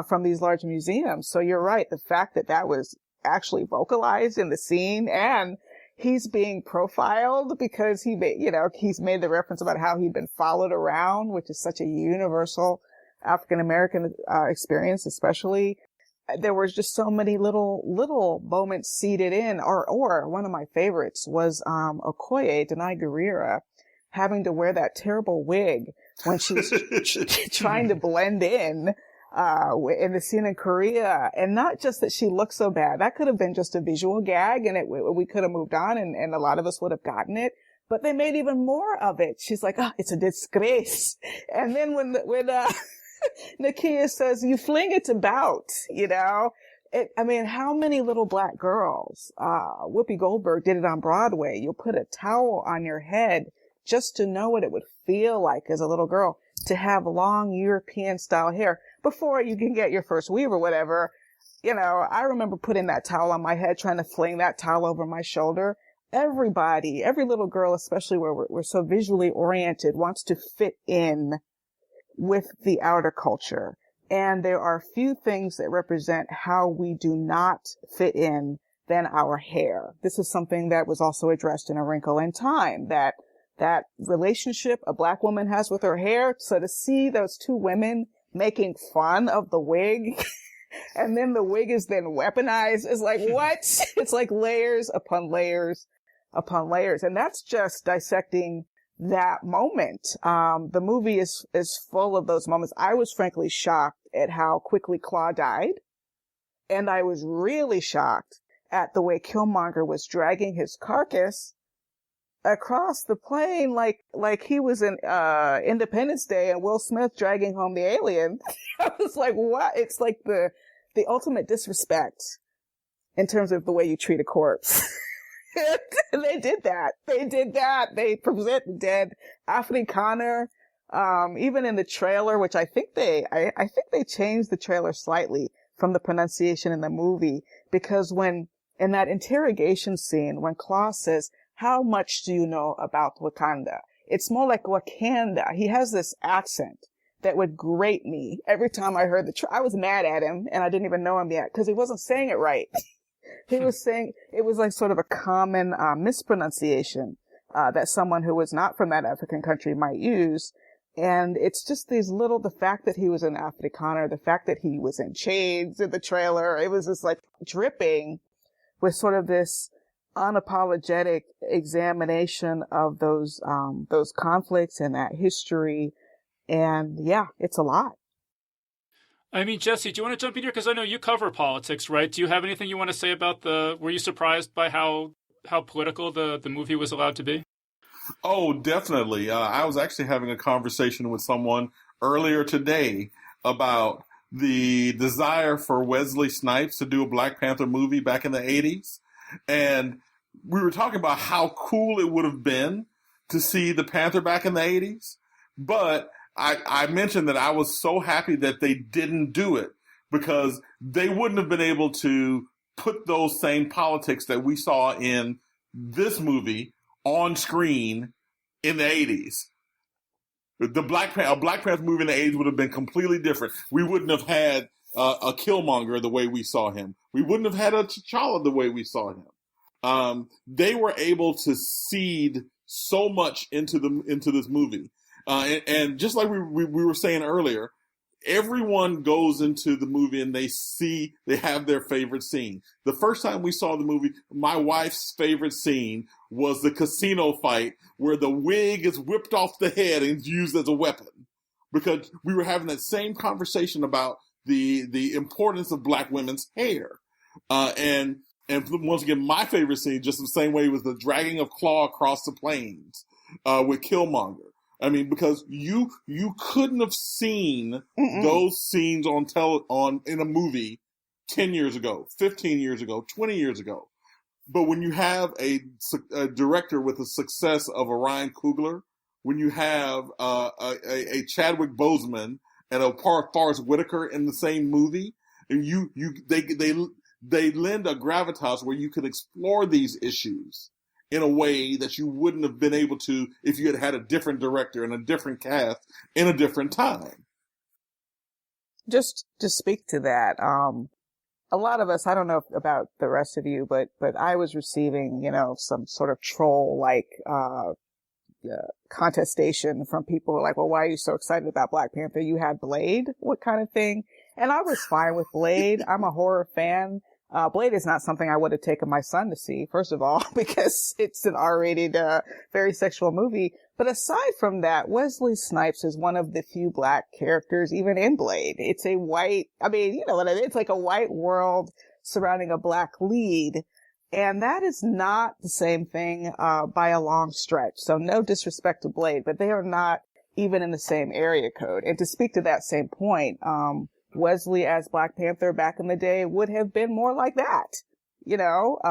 From these large museums. So you're right. The fact that was actually vocalized in the scene, and he's being profiled because he's made the reference about how he'd been followed around, which is such a universal African American experience, especially. There was just so many little moments seeded in, or one of my favorites was Okoye, Denai Guerrera, having to wear that terrible wig when she was trying to blend in the scene in Korea. And not just that she looked so bad. That could have been just a visual gag, and we could have moved on, and a lot of us would have gotten it. But they made even more of it. She's like, it's a disgrace. And then when Nakia says, "You fling it about," how many little black girls, Whoopi Goldberg did it on Broadway. You'll put a towel on your head just to know what it would feel like as a little girl to have long European style hair before you can get your first weave or whatever. I remember putting that towel on my head, trying to fling that towel over my shoulder. Everybody, every little girl, especially where we're so visually oriented, wants to fit in with the outer culture. And there are few things that represent how we do not fit in than our hair. This is something that was also addressed in A Wrinkle in Time, that that relationship a black woman has with her hair. So to see those two women making fun of the wig and then the wig is then weaponized is like, what? It's like layers upon layers upon layers. And that's just dissecting that moment. The movie is full of those moments. I was frankly shocked at how quickly Claw died. And I was really shocked at the way Killmonger was dragging his carcass across the plane like he was in Independence Day and Will Smith dragging home the alien. I was like, what? It's like the ultimate disrespect in terms of the way you treat a corpse. They did that. They present the dead Afrikaner. Even in the trailer, which I think they changed the trailer slightly from the pronunciation in the movie, because when in that interrogation scene, when Claw says, "How much do you know about Wakanda?" It's more like Wakanda. He has this accent that would grate me every time I heard I was mad at him, and I didn't even know him yet because he wasn't saying it right. He was saying it was like sort of a common mispronunciation that someone who was not from that African country might use. And it's just the fact that he was an Afrikaner, the fact that he was in chains in the trailer, it was just like dripping with sort of this unapologetic examination of those conflicts and that history. And yeah, it's a lot. I mean, Jesse, do you want to jump in here? Because I know you cover politics, right? Do you have anything you want to say about were you surprised by how political the movie was allowed to be? Oh, definitely. I was actually having a conversation with someone earlier today about the desire for Wesley Snipes to do a Black Panther movie back in the 80s. And we were talking about how cool it would have been to see the Panther back in the 80s. But I mentioned that I was so happy that they didn't do it because they wouldn't have been able to put those same politics that we saw in this movie on screen in the 80s. A Black Panther movie in the 80s would have been completely different. We wouldn't have had a Killmonger the way we saw him. We wouldn't have had a T'Challa the way we saw him. They were able to seed so much into this movie. And just like we were saying earlier, everyone goes into the movie and they have their favorite scene. The first time we saw the movie, my wife's favorite scene was the casino fight where the wig is whipped off the head and used as a weapon. Because we were having that same conversation about the importance of black women's hair. And once again, my favorite scene, just the same way, was the dragging of Claw across the plains with Killmonger. I mean, because you couldn't have seen those scenes in a movie 10 years ago, 15 years ago, 20 years ago. But when you have a director with the success of a Ryan Coogler, when you have a Chadwick Boseman and a Forrest Whitaker in the same movie, and they lend a gravitas where you could explore these issues in a way that you wouldn't have been able to if you had had a different director and a different cast in a different time. Just to speak to that, a lot of us, I don't know about the rest of you, but I was receiving, some sort of troll-like contestation from people who are like, well, why are you so excited about Black Panther? You had Blade? What kind of thing? And I was fine with Blade. I'm a horror fan. Blade is not something I would have taken my son to see, first of all, because it's an R-rated, very sexual movie. But aside from that, Wesley Snipes is one of the few black characters, even in Blade. It's a white, you know what I mean? It's like a white world surrounding a black lead. And that is not the same thing, by a long stretch. So no disrespect to Blade, but they are not even in the same area code. And to speak to that same point, Wesley as Black Panther back in the day would have been more like that.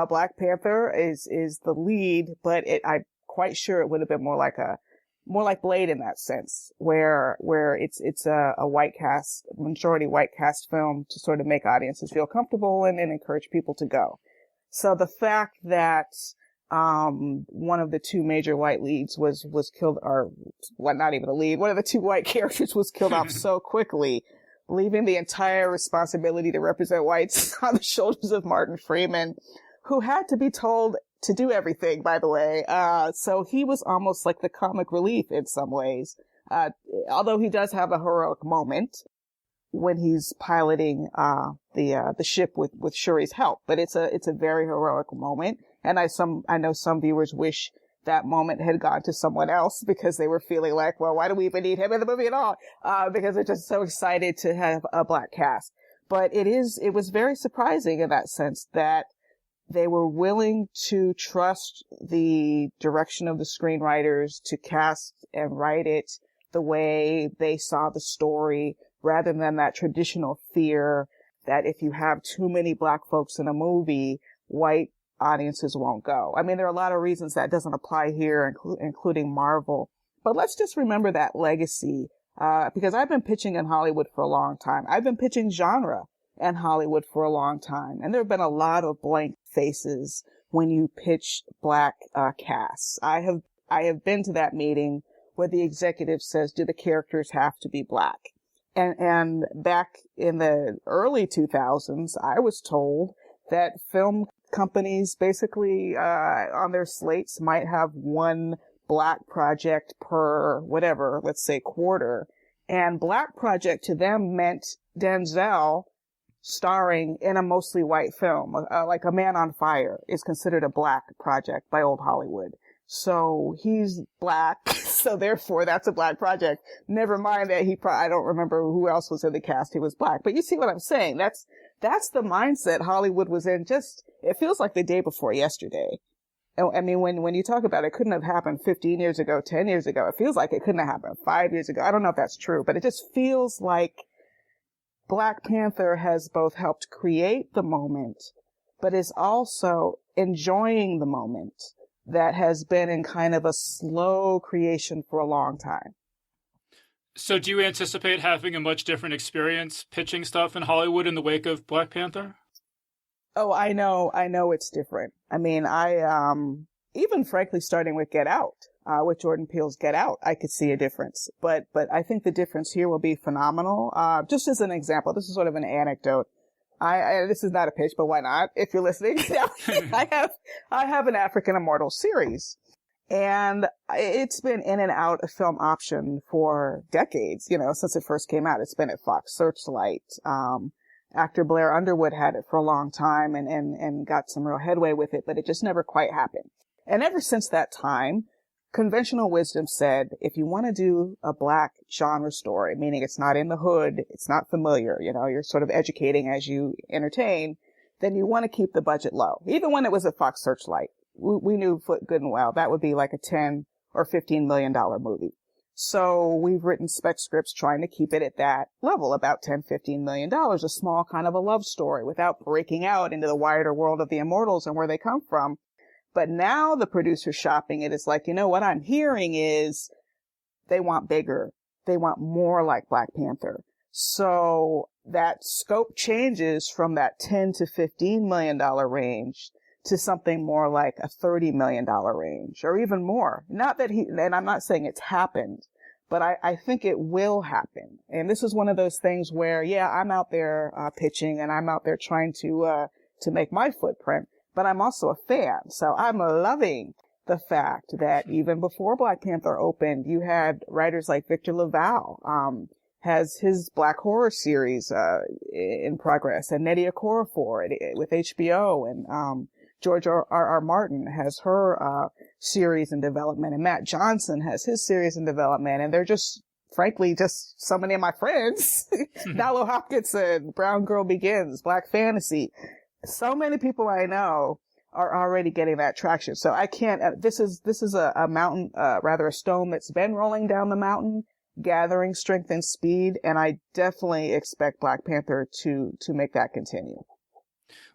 Black Panther is the lead, but I'm quite sure it would have been more like Blade in that sense, where it's a white cast, majority white cast film to sort of make audiences feel comfortable and encourage people to go. So the fact that one of the two major white leads was killed, or what, not even a lead, one of the two white characters was killed off so quickly, leaving the entire responsibility to represent whites on the shoulders of Martin Freeman, who had to be told to do everything, by the way. So he was almost like the comic relief in some ways. Although he does have a heroic moment when he's piloting, the ship with Shuri's help. But it's a very heroic moment. And I know some viewers wish that moment had gone to someone else because they were feeling like, well, why do we even need him in the movie at all? Because they're just so excited to have a black cast. But it was very surprising in that sense that they were willing to trust the direction of the screenwriters to cast and write it the way they saw the story, rather than that traditional fear that if you have too many black folks in a movie, white audiences won't go. I mean, there are a lot of reasons that doesn't apply here, including Marvel. But let's just remember that legacy, because I've been pitching in Hollywood for a long time. I've been pitching genre in Hollywood for a long time. And there have been a lot of blank faces when you pitch black casts. I have been to that meeting where the executive says, do the characters have to be black? And back in the early 2000s, I was told that film companies basically on their slates might have one black project per whatever, let's say quarter. And black project to them meant Denzel starring in a mostly white film. Like A Man on Fire is considered a black project by old Hollywood. So he's black, so therefore that's a black project. Never mind that I don't remember who else was in the cast who was black. But you see what I'm saying? That's the mindset Hollywood was in. It feels like the day before yesterday. I mean, when you talk about it couldn't have happened 15 years ago, 10 years ago, it feels like it couldn't have happened 5 years ago. I don't know if that's true, but it just feels like Black Panther has both helped create the moment, but is also enjoying the moment that has been in kind of a slow creation for a long time. So do you anticipate having a much different experience pitching stuff in Hollywood in the wake of Black Panther? Oh, I know it's different. I mean, even frankly, starting with Get Out, with Jordan Peele's Get Out, I could see a difference. But I think the difference here will be phenomenal. Just as an example, this is sort of an anecdote. This is not a pitch, but why not? If you're listening, I have an African Immortal series, and it's been in and out of film option for decades, since it first came out. It's been at Fox Searchlight. Actor Blair Underwood had it for a long time and got some real headway with it, but it just never quite happened. And ever since that time, conventional wisdom said, if you want to do a black genre story, meaning it's not in the hood, it's not familiar, you're sort of educating as you entertain, then you want to keep the budget low. Even when it was at Fox Searchlight, we knew good and well that would be like a $10 or $15 million movie. So we've written spec scripts trying to keep it at that level, about $10, $15 million, a small kind of a love story without breaking out into the wider world of the Immortals and where they come from. But now the producer's shopping it. It's like, what I'm hearing is they want bigger. They want more like Black Panther. So that scope changes from that $10 to $15 million range to something more like a $30 million range or even more. Not that and I'm not saying it's happened, but I think it will happen. And this is one of those things where, I'm out there pitching and I'm out there trying to make my footprint. But I'm also a fan, so I'm loving the fact that even before Black Panther opened, you had writers like Victor LaValle, has his Black horror series in progress, and Nnedi Okorafor with HBO, and George R.R. Martin has her series in development, and Matt Johnson has his series in development, and they're just, frankly, just so many of my friends. Nalo Hopkinson, Brown Girl Begins, Black Fantasy. So many people I know are already getting that traction. So I can't, this is a mountain, rather a stone that's been rolling down the mountain, gathering strength and speed. And I definitely expect Black Panther to make that continue.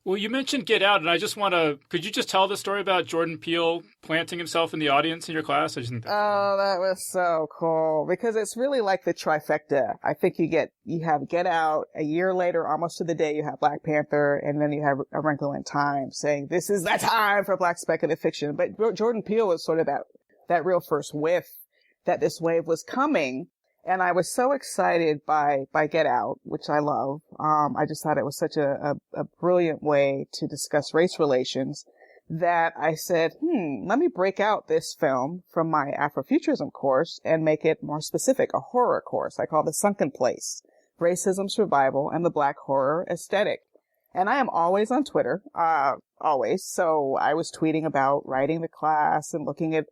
Well, you mentioned Get Out, and could you just tell the story about Jordan Peele planting himself in the audience in your class? I just think that was so cool, because it's really like the trifecta. I think you have Get Out, a year later, almost to the day, you have Black Panther, and then you have A Wrinkle in Time saying, this is the time for Black speculative fiction. But Jordan Peele was sort of that real first whiff that this wave was coming. And I was so excited by Get Out, which I love. I just thought it was such a brilliant way to discuss race relations that I said, let me break out this film from my Afrofuturism course and make it more specific, a horror course. I call it The Sunken Place, Racism, Survival, and the Black Horror Aesthetic. And I am always on Twitter, always. So I was tweeting about writing the class and looking at,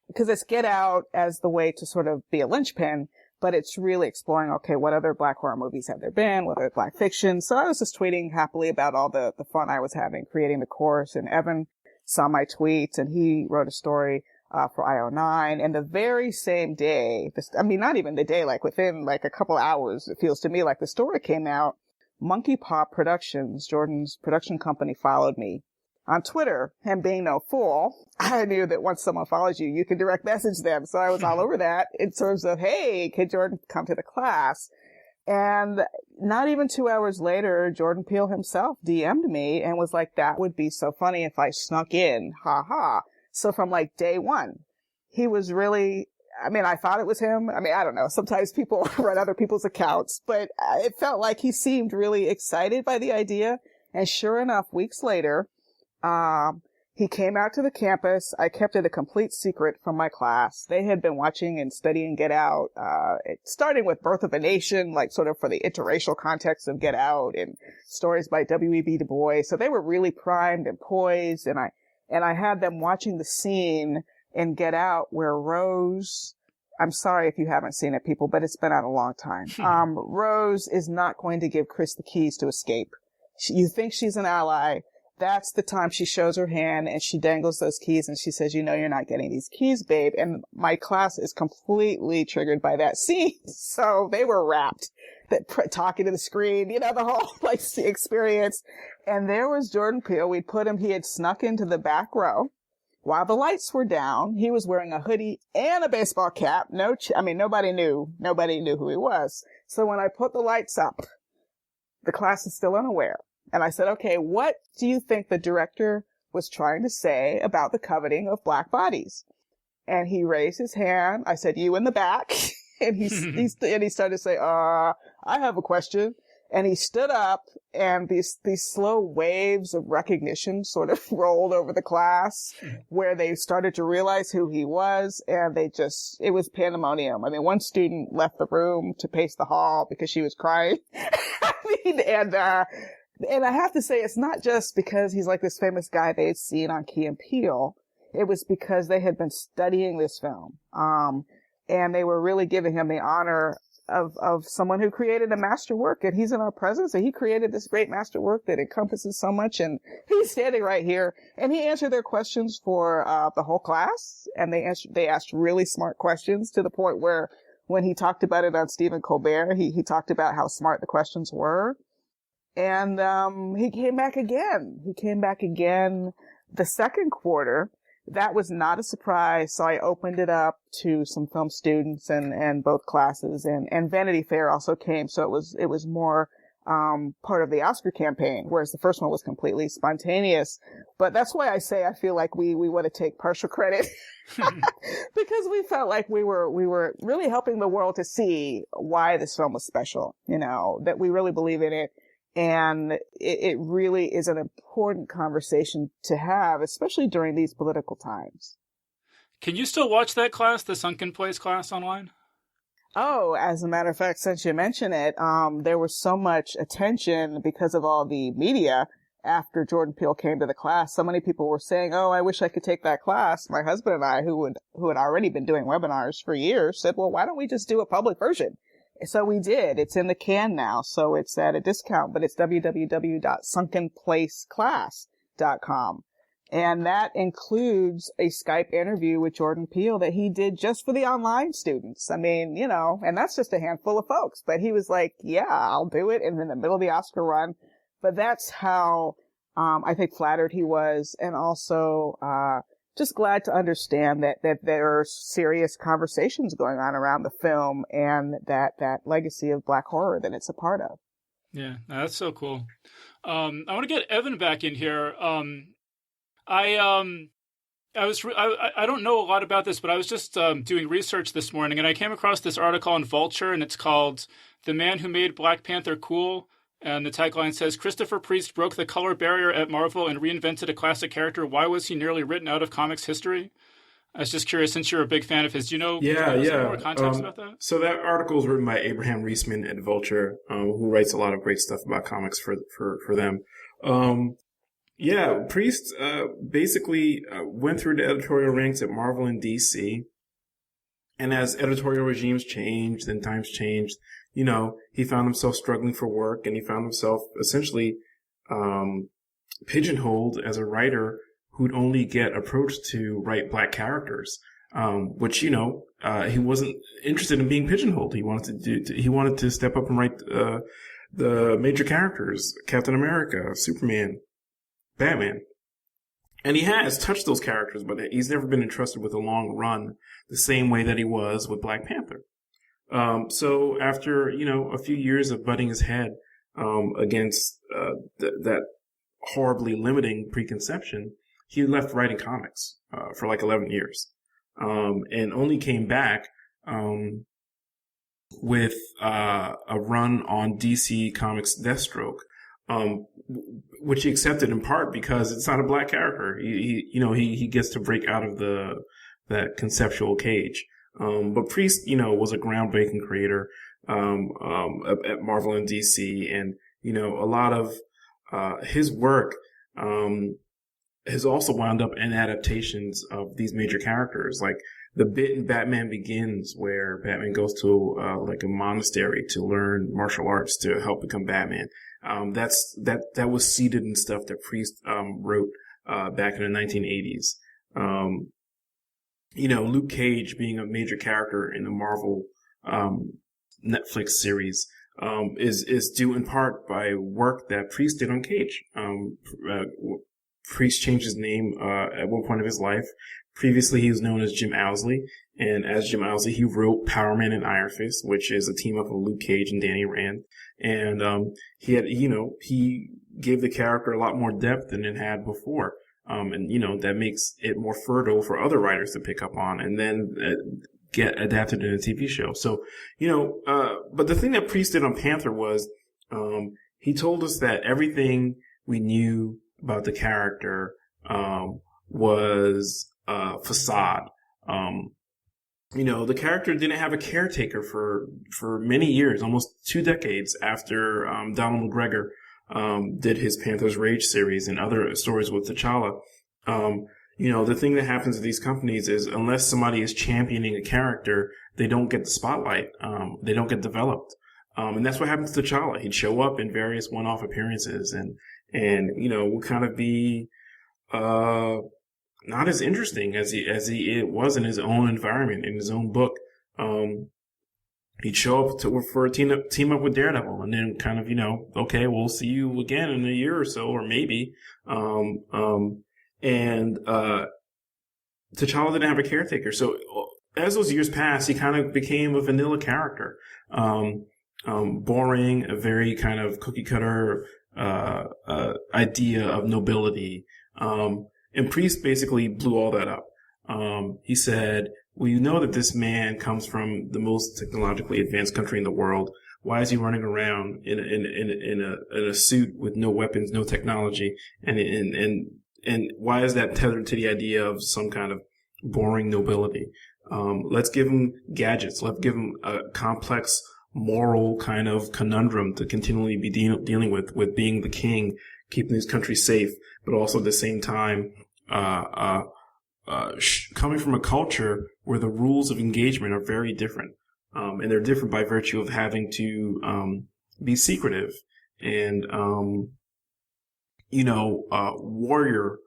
because it's Get Out as the way to sort of be a linchpin, but it's really exploring, okay, what other Black horror movies have there been? What other Black fiction? So I was just tweeting happily about all the fun I was having creating the course. And Evan saw my tweets and he wrote a story for IO9. And the very same day, not even the day, like within like a couple hours, it feels to me like the story came out. Monkey Paw Productions, Jordan's production company, followed me on Twitter, and being no fool, I knew that once someone follows you, you can direct message them. So I was all over that in terms of, hey, can Jordan come to the class? And not even 2 hours later, Jordan Peele himself DM'd me and was like, that would be so funny if I snuck in. Ha ha. So from like day one, he was really, I thought it was him. I don't know. Sometimes people run other people's accounts, but it felt like he seemed really excited by the idea. And sure enough, weeks later, he came out to the campus. I kept it a complete secret from my class. They had been watching and studying Get Out, starting with Birth of a Nation, like sort of for the interracial context of Get Out, and stories by W.E.B. Du Bois. So they were really primed and poised. And I had them watching the scene in Get Out where Rose, I'm sorry if you haven't seen it, people, but it's been out a long time. Rose is not going to give Chris the keys to escape. You think she's an ally. That's the time she shows her hand and she dangles those keys and she says, you're not getting these keys, babe. And my class is completely triggered by that scene. So they were rapt, talking to the screen, the whole experience. And there was Jordan Peele. He had snuck into the back row while the lights were down. He was wearing a hoodie and a baseball cap. Nobody knew who he was. So when I put the lights up, the class is still unaware. And I said, okay, what do you think the director was trying to say about the coveting of Black bodies? And he raised his hand. I said, you in the back. And he started to say, I have a question. And he stood up and these slow waves of recognition sort of rolled over the class where they started to realize who he was. And it was pandemonium. One student left the room to pace the hall because she was crying. And I have to say, it's not just because he's like this famous guy they had seen on Key and Peele. It was because they had been studying this film. And they were really giving him the honor of someone who created a masterwork. And he's in our presence, and he created this great masterwork that encompasses so much. And he's standing right here, and he answered their questions for the whole class. And they asked really smart questions to the point where when he talked about it on Stephen Colbert, he talked about how smart the questions were. And he came back again. The second quarter. That was not a surprise. So I opened it up to some film students and both classes, and Vanity Fair also came. So it was more part of the Oscar campaign, whereas the first one was completely spontaneous. But that's why I say I feel like we want to take partial credit because we felt like we were really helping the world to see why this film was special, that we really believe in it. And it really is an important conversation to have, especially during these political times. Can you still watch that class, the Sunken Place class, online? Oh, as a matter of fact, since you mention it, there was so much attention because of all the media after Jordan Peele came to the class. So many people were saying, oh, I wish I could take that class. My husband and I, who had already been doing webinars for years, said, well, why don't we just do a public version? So we did. It's in the can now, so it's at a discount, but it's www.sunkenplaceclass.com. And that includes a Skype interview with Jordan Peele that he did just for the online students. And that's just a handful of folks. But he was like, yeah, I'll do it. And in the middle of the Oscar run. But that's how I think flattered he was. And also just glad to understand that there are serious conversations going on around the film and that legacy of Black horror that it's a part of. Yeah, that's so cool. I want to get Evan back in here. I don't know a lot about this, but I was just doing research this morning, and I came across this article on Vulture, and it's called "The Man Who Made Black Panther Cool: And the tagline says, Christopher Priest broke the color barrier at Marvel and reinvented a classic character. Why was he nearly written out of comics history? I was just curious, since you're a big fan of his, do you know more context about that? So that article is written by Abraham Reisman at Vulture, who writes a lot of great stuff about comics for them. Priest basically went through the editorial ranks at Marvel and DC. And as editorial regimes changed and times changed, he found himself struggling for work, and he found himself essentially pigeonholed as a writer who'd only get approached to write black characters, which he wasn't interested in being pigeonholed. He wanted to step up and write the major characters: Captain America, Superman, Batman. And he has touched those characters, but he's never been entrusted with a long run the same way that he was with Black Panther. So after, a few years of butting his head against that horribly limiting preconception, he left writing comics for like 11 years and only came back with a run on DC Comics Deathstroke, which he accepted in part because it's not a black character. He gets to break out of that conceptual cage. But Priest, was a groundbreaking creator at Marvel and DC, and a lot of his work has also wound up in adaptations of these major characters, like the bit in Batman Begins where Batman goes to like a monastery to learn martial arts to help become Batman. That was seeded in stuff that Priest wrote back in the 1980s. Luke Cage being a major character in the Marvel Netflix series is due in part by work that Priest did on Cage. Priest changed his name at one point of his life. Previously, he was known as Jim Owsley, and as Jim Owsley, he wrote Power Man and Iron Fist, which is a team up of Luke Cage and Danny Rand. And he gave the character a lot more depth than it had before. That makes it more fertile for other writers to pick up on and then get adapted in a TV show. So, but the thing that Priest did on Panther was, he told us that everything we knew about the character, was facade. The character didn't have a caretaker for many years, almost 2 decades after, Donald McGregor, did his Panthers Rage series and other stories with T'Challa. The thing that happens at these companies is unless somebody is championing a character, they don't get the spotlight. They don't get developed. And that's what happened to T'Challa. He'd show up in various one-off appearances and would kind of be, not as interesting as he was in his own environment, in his own book. He'd show up for a team up with Daredevil, and then kind of, okay, we'll see you again in a year or so, or maybe. T'Challa didn't have a caretaker. So as those years passed, he kind of became a vanilla character. Boring, a very kind of cookie cutter, idea of nobility. And Priest basically blew all that up. He said, well, you know that this man comes from the most technologically advanced country in the world. Why is he running around in a suit with no weapons, no technology? And why is that tethered to the idea of some kind of boring nobility? Let's give him gadgets. Let's give him a complex moral kind of conundrum to continually be dealing with being the king, keeping his country safe, but also at the same time, coming from a culture where the rules of engagement are very different. And they're different by virtue of having to, be secretive and, warrior,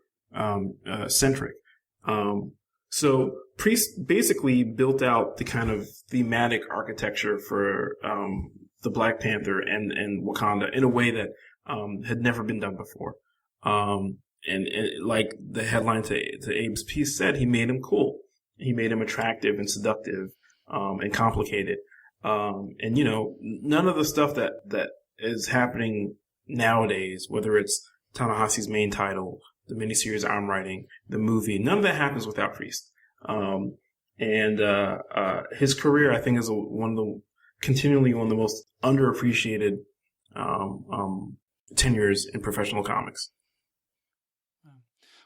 centric. So Priest basically built out the kind of thematic architecture for, the Black Panther and Wakanda in a way that, had never been done before. And like the headline to Abe's piece said, he made him cool. He made him attractive and seductive, and complicated. None of the stuff that is happening nowadays, whether it's Ta-Nehisi's main title, the miniseries I'm writing, the movie, none of that happens without Priest. His career, I think, is continually one of the most underappreciated, tenures in professional comics.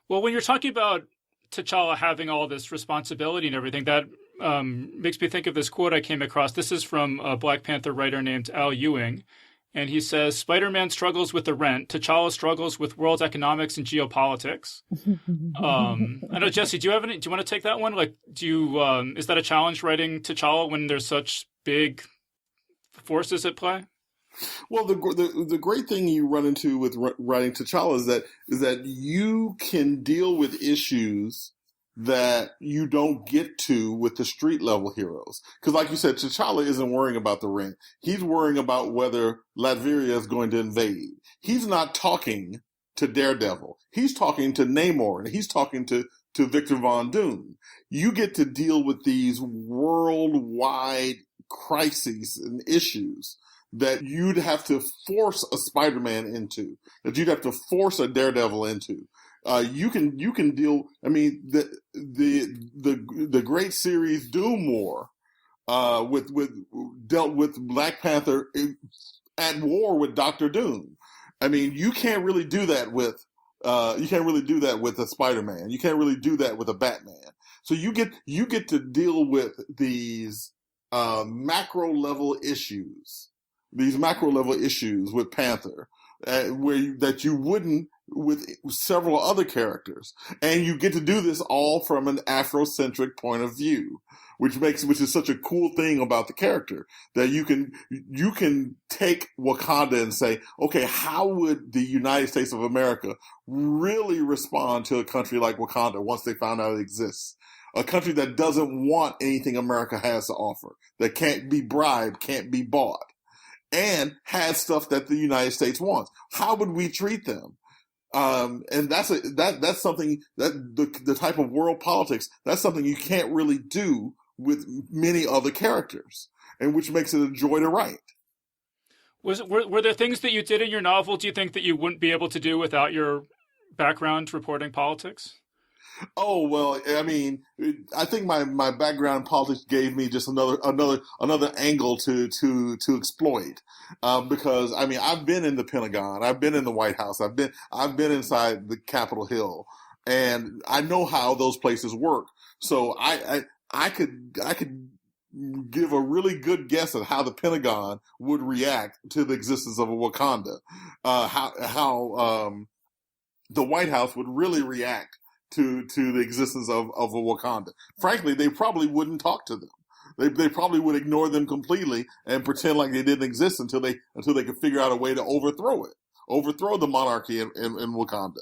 Well, when you're talking about T'Challa having all this responsibility and everything, that makes me think of this quote I came across. This is from a Black Panther writer named Al Ewing. And he says, Spider-Man struggles with the rent. T'Challa struggles with world economics and geopolitics. I know, Jesse, do you want to take that one? Like, is that a challenge writing T'Challa when there's such big forces at play? Well, the great thing you run into with writing T'Challa is that you can deal with issues that you don't get to with the street level heroes. Because like you said, T'Challa isn't worrying about the rent. He's worrying about whether Latveria is going to invade. He's not talking to Daredevil. He's talking to Namor, and he's talking to Victor Von Doom. You get to deal with these worldwide crises and issues that you'd have to force a Spider-Man into, that you'd have to force a Daredevil into. You can deal. I mean, the great series Doom War, dealt with Black Panther at war with Doctor Doom. I mean, you can't really do that with a Spider-Man. You can't really do that with a Batman. So you get to deal with these macro level issues with Panther, that you wouldn't with several other characters. And you get to do this all from an Afrocentric point of view, which is such a cool thing about the character, that you can take Wakanda and say, okay, how would the United States of America really respond to a country like Wakanda once they found out it exists? A country that doesn't want anything America has to offer, that can't be bribed, can't be bought, and has stuff that the United States wants. How would we treat them? And that's something that the type of world politics, that's something you can't really do with many other characters, and which makes it a joy to write. Were there things that you did in your novel, do you think, that you wouldn't be able to do without your background reporting politics? Oh, well, I mean, I think my background in politics gave me just another angle to exploit. Because I mean, I've been in the Pentagon, I've been in the White House, I've been inside the Capitol Hill, and I know how those places work. So I could give a really good guess at how the Pentagon would react to the existence of a Wakanda. How the White House would really react to the existence of a Wakanda. Frankly, they probably wouldn't talk to them. They probably would ignore them completely and pretend like they didn't exist until they could figure out a way to overthrow the monarchy in Wakanda.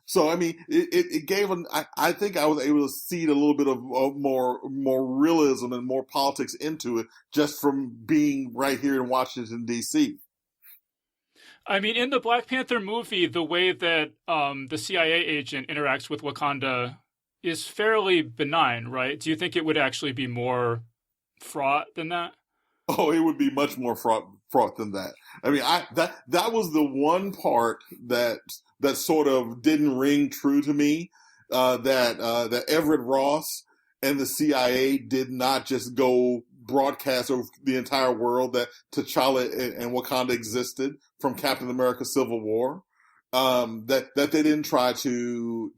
So I mean, it gave I think I was able to seed a little bit of more realism and more politics into it just from being right here in Washington, D.C. I mean, in the Black Panther movie, the way that the CIA agent interacts with Wakanda is fairly benign, right? Do you think it would actually be more fraught than that? Oh, it would be much more fraught than that. I mean, that was the one part that sort of didn't ring true to me. That Everett Ross and the CIA did not just go broadcast over the entire world that T'Challa and Wakanda existed from Captain America: Civil War. That they didn't try to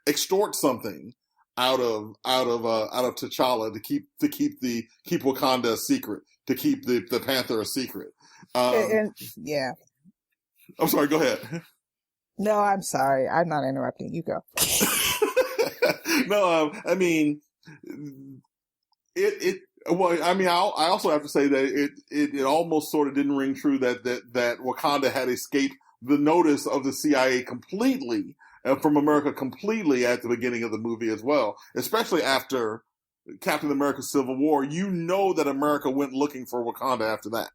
extort something out of T'Challa to keep Wakanda a secret, to keep the Panther a secret. Yeah. I'm sorry. Go ahead. No, I'm sorry. I'm not interrupting. You go. No, I mean it. Well, I mean, I also have to say that it almost sort of didn't ring true that Wakanda had escaped the notice of the CIA completely, from America completely at the beginning of the movie as well, especially after Captain America: Civil War. You know that America went looking for Wakanda after that.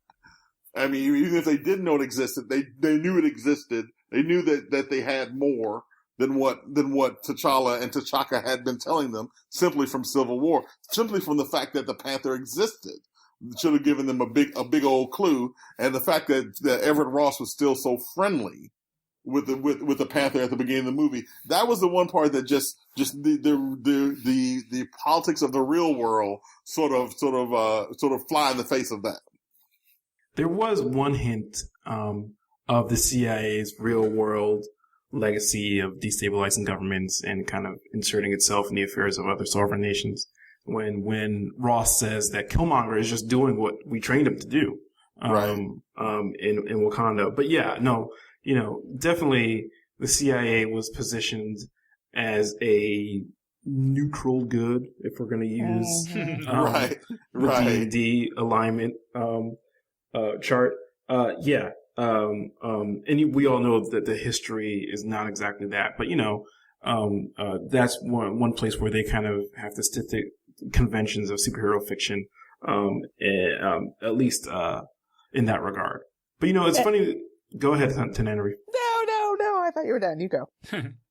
I mean, even if they didn't know it existed, they knew it existed. They knew that they had more than what T'Challa and T'Chaka had been telling them, simply from Civil War, simply from the fact that the Panther existed. Should have given them a big old clue, and the fact that Everett Ross was still so friendly with the Panther at the beginning of the movie. That was the one part that just the politics of the real world sort of fly in the face of that. there was one hint of the CIA's real world legacy of destabilizing governments and kind of inserting itself in the affairs of other sovereign nations. When Ross says that Killmonger is just doing what we trained him to do, in Wakanda. But yeah, no, definitely the CIA was positioned as a neutral good, if we're going to use the D&D alignment chart. And we all know that the history is not exactly that, but that's one place where they kind of have to stick to conventions of superhero fiction, at least in that regard. But it's funny. Go ahead, Tananarive. No. I thought you were done. You go.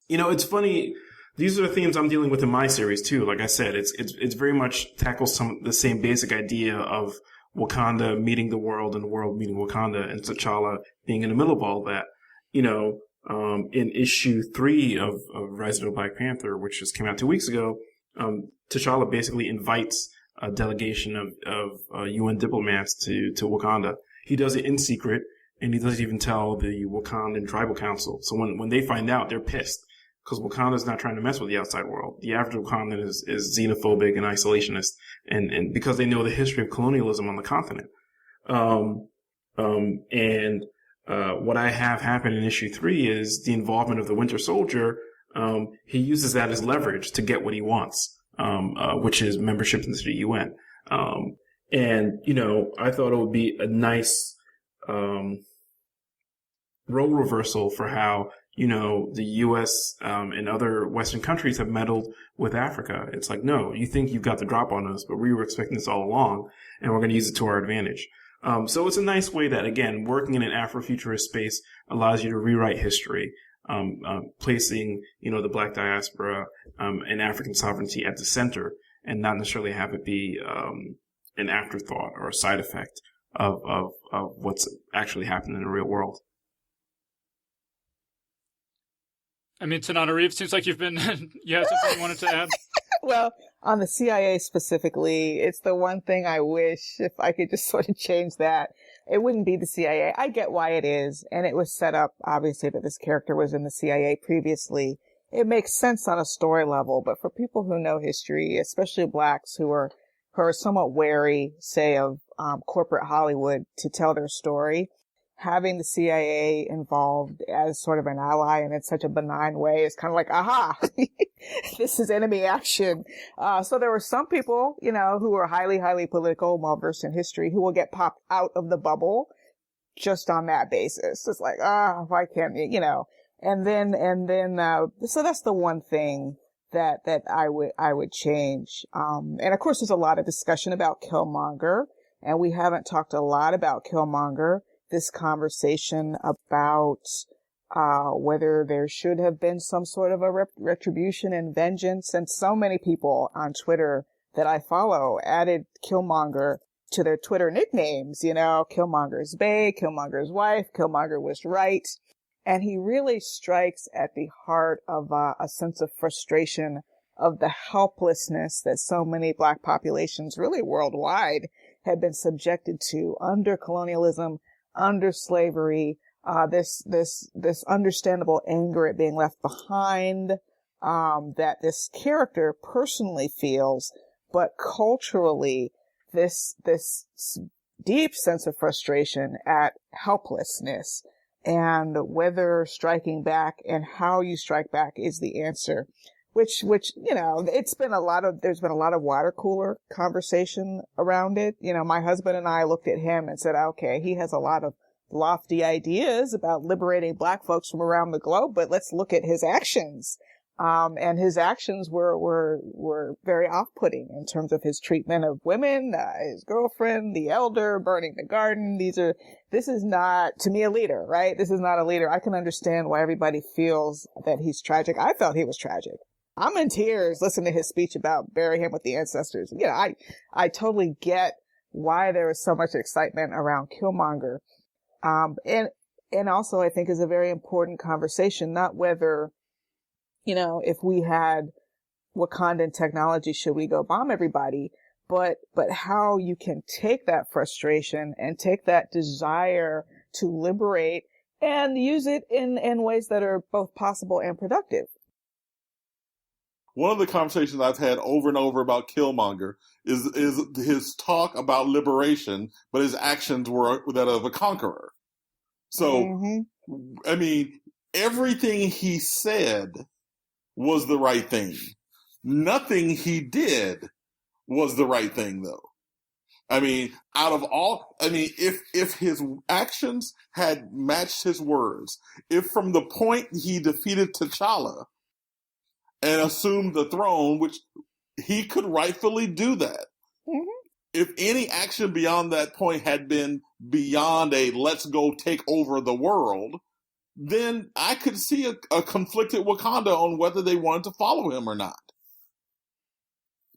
It's funny. These are the themes I'm dealing with in my series too. Like I said, it's very much tackles the same basic idea of Wakanda meeting the world and the world meeting Wakanda, and T'Challa being in the middle of all that. In issue 3 of Rise of the Black Panther, which just came out 2 weeks ago, T'Challa basically invites a delegation of UN diplomats to Wakanda. He does it in secret, and he doesn't even tell the Wakandan Tribal Council. So when they find out, they're pissed, because Wakanda's not trying to mess with the outside world. The average Wakandan is xenophobic and isolationist, and because they know the history of colonialism on the continent. What I have happen in issue 3 is the involvement of the Winter Soldier. He uses that as leverage to get what he wants, which is membership into the UN. I thought it would be a nice role reversal for how the U.S. And other Western countries have meddled with Africa. It's like, no, you think you've got the drop on us, but we were expecting this all along, and we're going to use it to our advantage. So it's a nice way that, again, working in an Afrofuturist space allows you to rewrite history, placing, the Black diaspora and African sovereignty at the center, and not necessarily have it be an afterthought or a side effect of what's actually happening in the real world. I mean, Tananarive, seems like you have something you wanted to add? Well, on the CIA specifically, it's the one thing I wish, if I could just sort of change that, it wouldn't be the CIA. I get why it is, and it was set up, obviously, that this character was in the CIA previously. It makes sense on a story level, but for people who know history, especially blacks who are somewhat wary, say, of corporate Hollywood to tell their story, having the CIA involved as sort of an ally and in such a benign way is kind of like, aha, this is enemy action. So there were some people, who were highly, highly political, well-versed in history, who will get popped out of the bubble just on that basis. It's like, why can't you, and then, so that's the one thing that I would change. And of course, there's a lot of discussion about Killmonger, and we haven't talked a lot about Killmonger. This conversation about whether there should have been some sort of a retribution and vengeance. And so many people on Twitter that I follow added Killmonger to their Twitter nicknames. Killmonger's bae, Killmonger's wife, Killmonger was right. And he really strikes at the heart of a sense of frustration, of the helplessness that so many Black populations really worldwide have been subjected to under colonialism, under slavery, this understandable anger at being left behind, that this character personally feels, but culturally, this deep sense of frustration at helplessness, and whether striking back and how you strike back is the answer. Which, there's been a lot of water cooler conversation around it. My husband and I looked at him and said, okay, he has a lot of lofty ideas about liberating Black folks from around the globe, but let's look at his actions. And his actions were very off-putting in terms of his treatment of women, his girlfriend, the elder, burning the garden. This is not, to me, a leader, right? This is not a leader. I can understand why everybody feels that he's tragic. I felt he was tragic. I'm in tears listening to his speech about bury him with the ancestors. I totally get why there is so much excitement around Killmonger. And also I think is a very important conversation, not whether, if we had Wakandan technology, should we go bomb everybody? but how you can take that frustration and take that desire to liberate and use it in ways that are both possible and productive. One of the conversations I've had over and over about Killmonger is his talk about liberation, but his actions were that of a conqueror. So, I mean, everything he said was the right thing. Nothing he did was the right thing, though. I mean, if his actions had matched his words, if from the point he defeated T'Challa and assumed the throne, which he could rightfully do that, if any action beyond that point had been beyond a let's go take over the world, then I could see a conflicted Wakanda on whether they wanted to follow him or not.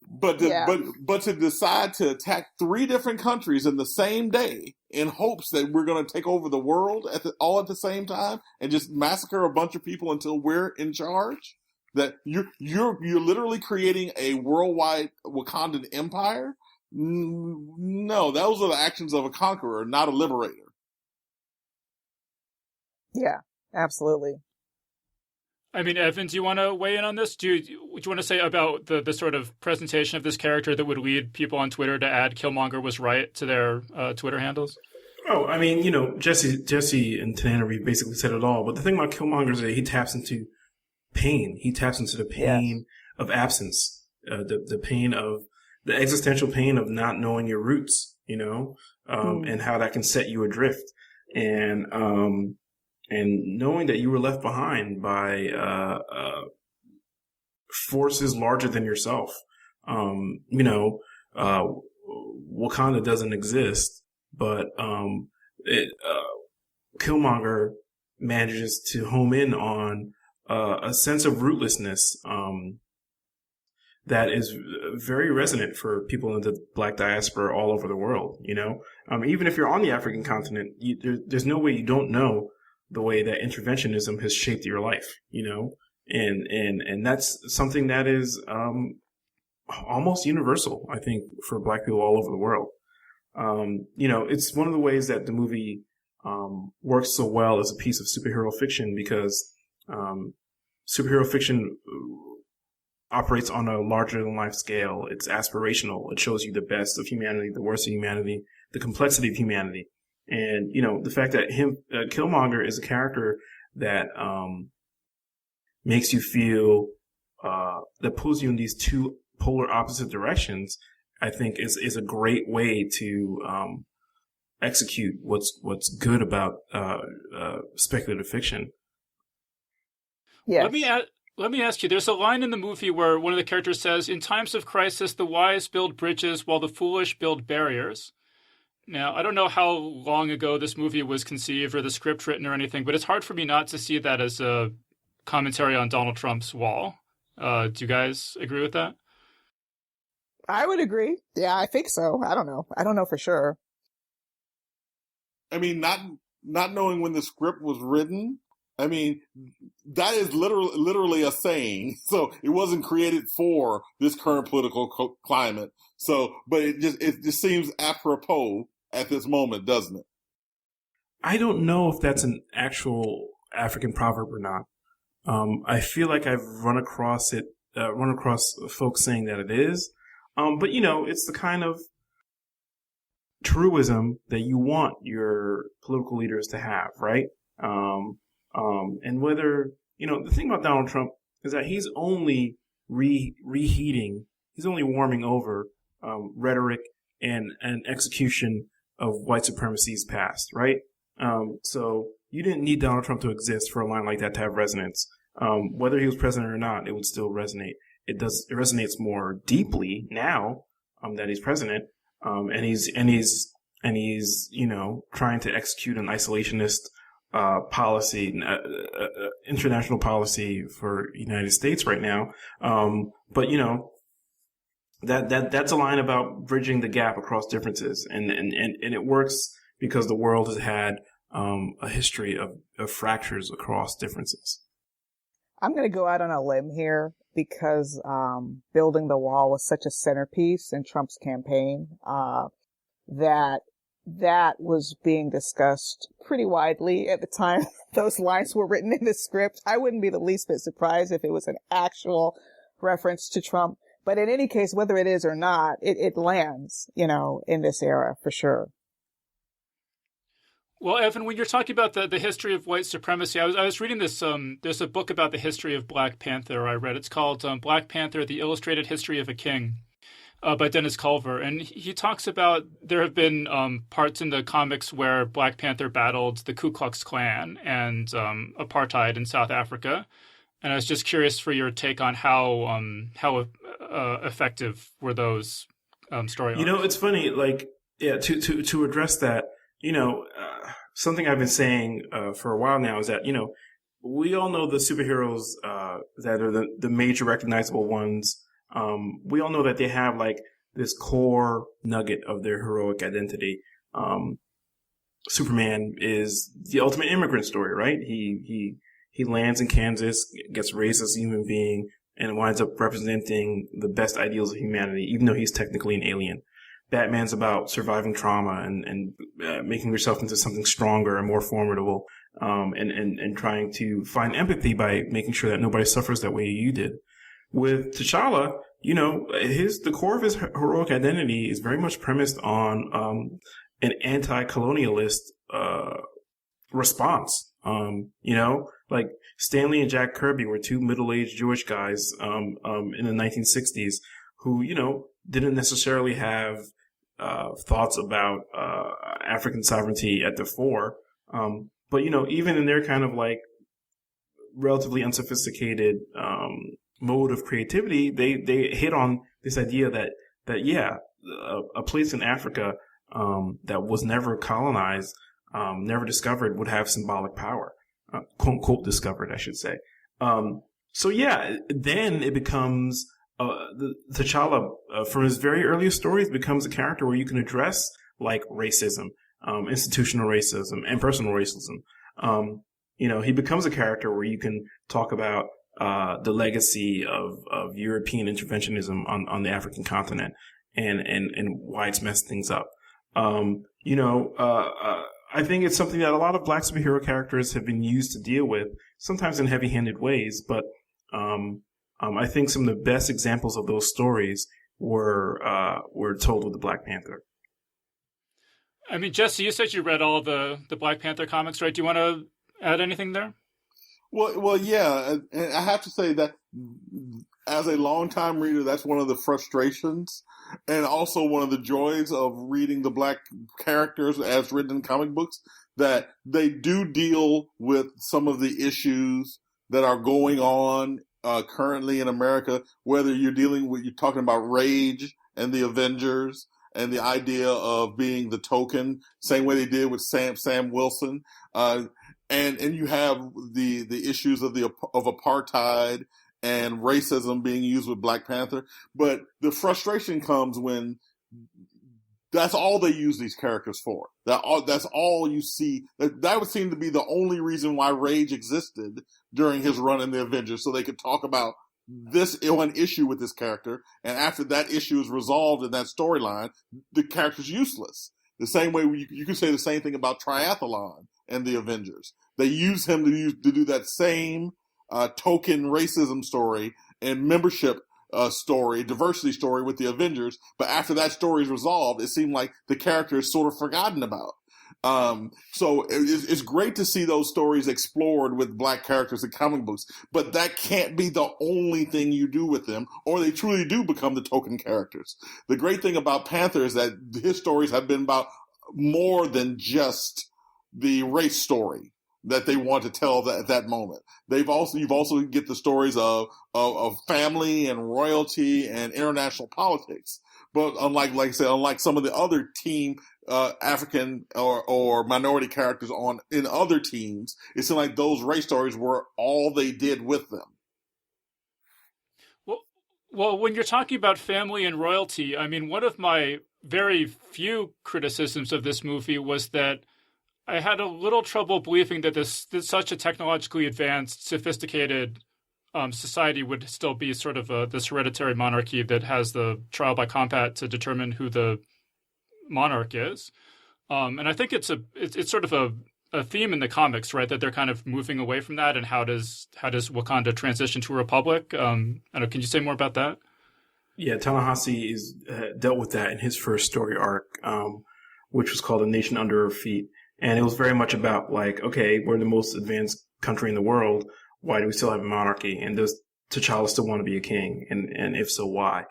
But to decide to attack 3 different countries in the same day in hopes that we're going to take over the world all at the same time and just massacre a bunch of people until we're in charge, that you're literally creating a worldwide Wakandan empire. No, those are the actions of a conqueror, not a liberator. Yeah, absolutely. I mean, Evan, do you want to weigh in on this? What do you want to say about the sort of presentation of this character that would lead people on Twitter to add Killmonger was right to their Twitter handles? Oh, I mean, Jesse and Tananarive basically said it all. But the thing about Killmonger is that he taps into pain. He taps into the pain of absence, the pain of the existential pain of not knowing your roots, and how that can set you adrift. And knowing that you were left behind by forces larger than yourself. Wakanda doesn't exist, but Killmonger manages to home in on a sense of rootlessness that is very resonant for people in the Black diaspora all over the world. Even if you're on the African continent, there's no way you don't know the way that interventionism has shaped your life, and that's something that is almost universal, I think, for Black people all over the world. It's one of the ways that the movie works so well as a piece of superhero fiction, because superhero fiction operates on a larger than life scale. It's aspirational. It shows you the best of humanity, the worst of humanity, the complexity of humanity. And, the fact that Killmonger is a character that makes you feel, that pulls you in these 2 polar opposite directions, I think is a great way to execute what's good about speculative fiction. Yes. Let me ask you, there's a line in the movie where one of the characters says, "In times of crisis, the wise build bridges while the foolish build barriers." Now, I don't know how long ago this movie was conceived or the script written or anything, but it's hard for me not to see that as a commentary on Donald Trump's wall. Do you guys agree with that? I would agree. Yeah, I think so. I don't know. I don't know for sure. I mean, not knowing when the script was written, I mean, that is literally a saying. So it wasn't created for this current political climate. So, but it just seems apropos at this moment, doesn't it? I don't know if that's an actual African proverb or not. I feel like I've run across folks saying that it is. But it's the kind of truism that you want your political leaders to have, right? And whether, the thing about Donald Trump is that he's only reheating, he's only warming over rhetoric and execution of white supremacy's past, right? So you didn't need Donald Trump to exist for a line like that to have resonance. Whether he was president or not, it would still resonate. It resonates more deeply now that he's president, and he's trying to execute an isolationist policy, international policy for the United States right now. But that's a line about bridging the gap across differences, and it works because the world has had a history of fractures across differences. I'm going to go out on a limb here because building the wall was such a centerpiece in Trump's campaign, that was being discussed pretty widely at the time those lines were written in the script. I wouldn't be the least bit surprised if it was an actual reference to Trump. But in any case, whether it is or not, it lands, in this era for sure. Well, Evan, when you're talking about the history of white supremacy, I was reading this. There's a book about the history of Black Panther I read. It's called Black Panther: The Illustrated History of a King, by Dennis Culver. And he talks about there have been parts in the comics where Black Panther battled the Ku Klux Klan and apartheid in South Africa. And I was just curious for your take on how effective were those story arcs. It's funny. To address that, something I've been saying for a while now is that we all know the superheroes that are the major recognizable ones. We all know that they have this core nugget of their heroic identity. Superman is the ultimate immigrant story, right? He lands in Kansas, gets raised as a human being, and winds up representing the best ideals of humanity, even though he's technically an alien. Batman's about surviving trauma and making yourself into something stronger and more formidable, and trying to find empathy by making sure that nobody suffers that way you did. With T'Challa, the core of his heroic identity is very much premised on an anti-colonialist response. Stanley and Jack Kirby were two middle-aged Jewish guys in the 1960s who, didn't necessarily have thoughts about African sovereignty at the fore. But, even in their kind of relatively unsophisticated mode of creativity, they hit on this idea that a place in Africa that was never colonized, never discovered, would have symbolic power. Quote unquote discovered, I should say. Then it becomes T'Challa, from his very earliest stories, becomes a character where you can address racism, institutional racism, and personal racism. He becomes a character where you can talk about the legacy of European interventionism on the African continent and why it's messed things up. I think it's something that a lot of Black superhero characters have been used to deal with, sometimes in heavy-handed ways, but I think some of the best examples of those stories were told with the Black Panther. I mean, Jesse, you said you read all the Black Panther comics, right? Do you want to add anything there? Well, yeah, and I have to say that as a longtime reader, that's one of the frustrations and also one of the joys of reading the Black characters as written in comic books, that they do deal with some of the issues that are going on currently in America, whether you're talking about Rage and the Avengers and the idea of being the token, same way they did with Sam Wilson. And you have the issues of apartheid and racism being used with Black Panther. But the frustration comes when that's all they use these characters for. That's all you see. That would seem to be the only reason why Rage existed during his run in the Avengers, so they could talk about this one issue with this character, and after that issue is resolved in that storyline, the character's useless. The same way you can say the same thing about Triathlon and the Avengers. They use him to do that same token racism story and membership story, diversity story with the Avengers, but after that story is resolved, it seemed like the character is sort of forgotten about. So it's great to see those stories explored with Black characters in comic books, but that can't be the only thing you do with them, or they truly do become the token characters. The great thing about Panther is that his stories have been about more than just the race story that they want to tell at that moment. You've also get the stories of family and royalty and international politics. But unlike some of the other team African or minority characters in other teams, it seemed like those race stories were all they did with them. Well, when you're talking about family and royalty, I mean, one of my very few criticisms of this movie was that I had a little trouble believing that this such a technologically advanced, sophisticated society would still be sort of this hereditary monarchy that has the trial by combat to determine who the monarch is. And I think it's sort of a theme in the comics, right? That they're kind of moving away from that. And how does Wakanda transition to a republic? I don't know, can you say more about that? Yeah, Ta-Nehisi is dealt with that in his first story arc, which was called A Nation Under Her Feet. And it was very much about like, okay, we're the most advanced country in the world. Why do we still have a monarchy? And does T'Challa still want to be a king? And if so, why?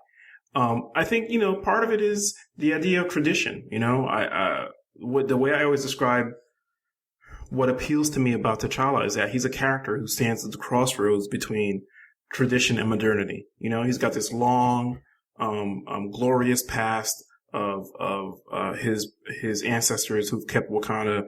I think, part of it is the idea of tradition. The way I always describe what appeals to me about T'Challa is that he's a character who stands at the crossroads between tradition and modernity. He's got this long, glorious past of his ancestors who've kept Wakanda,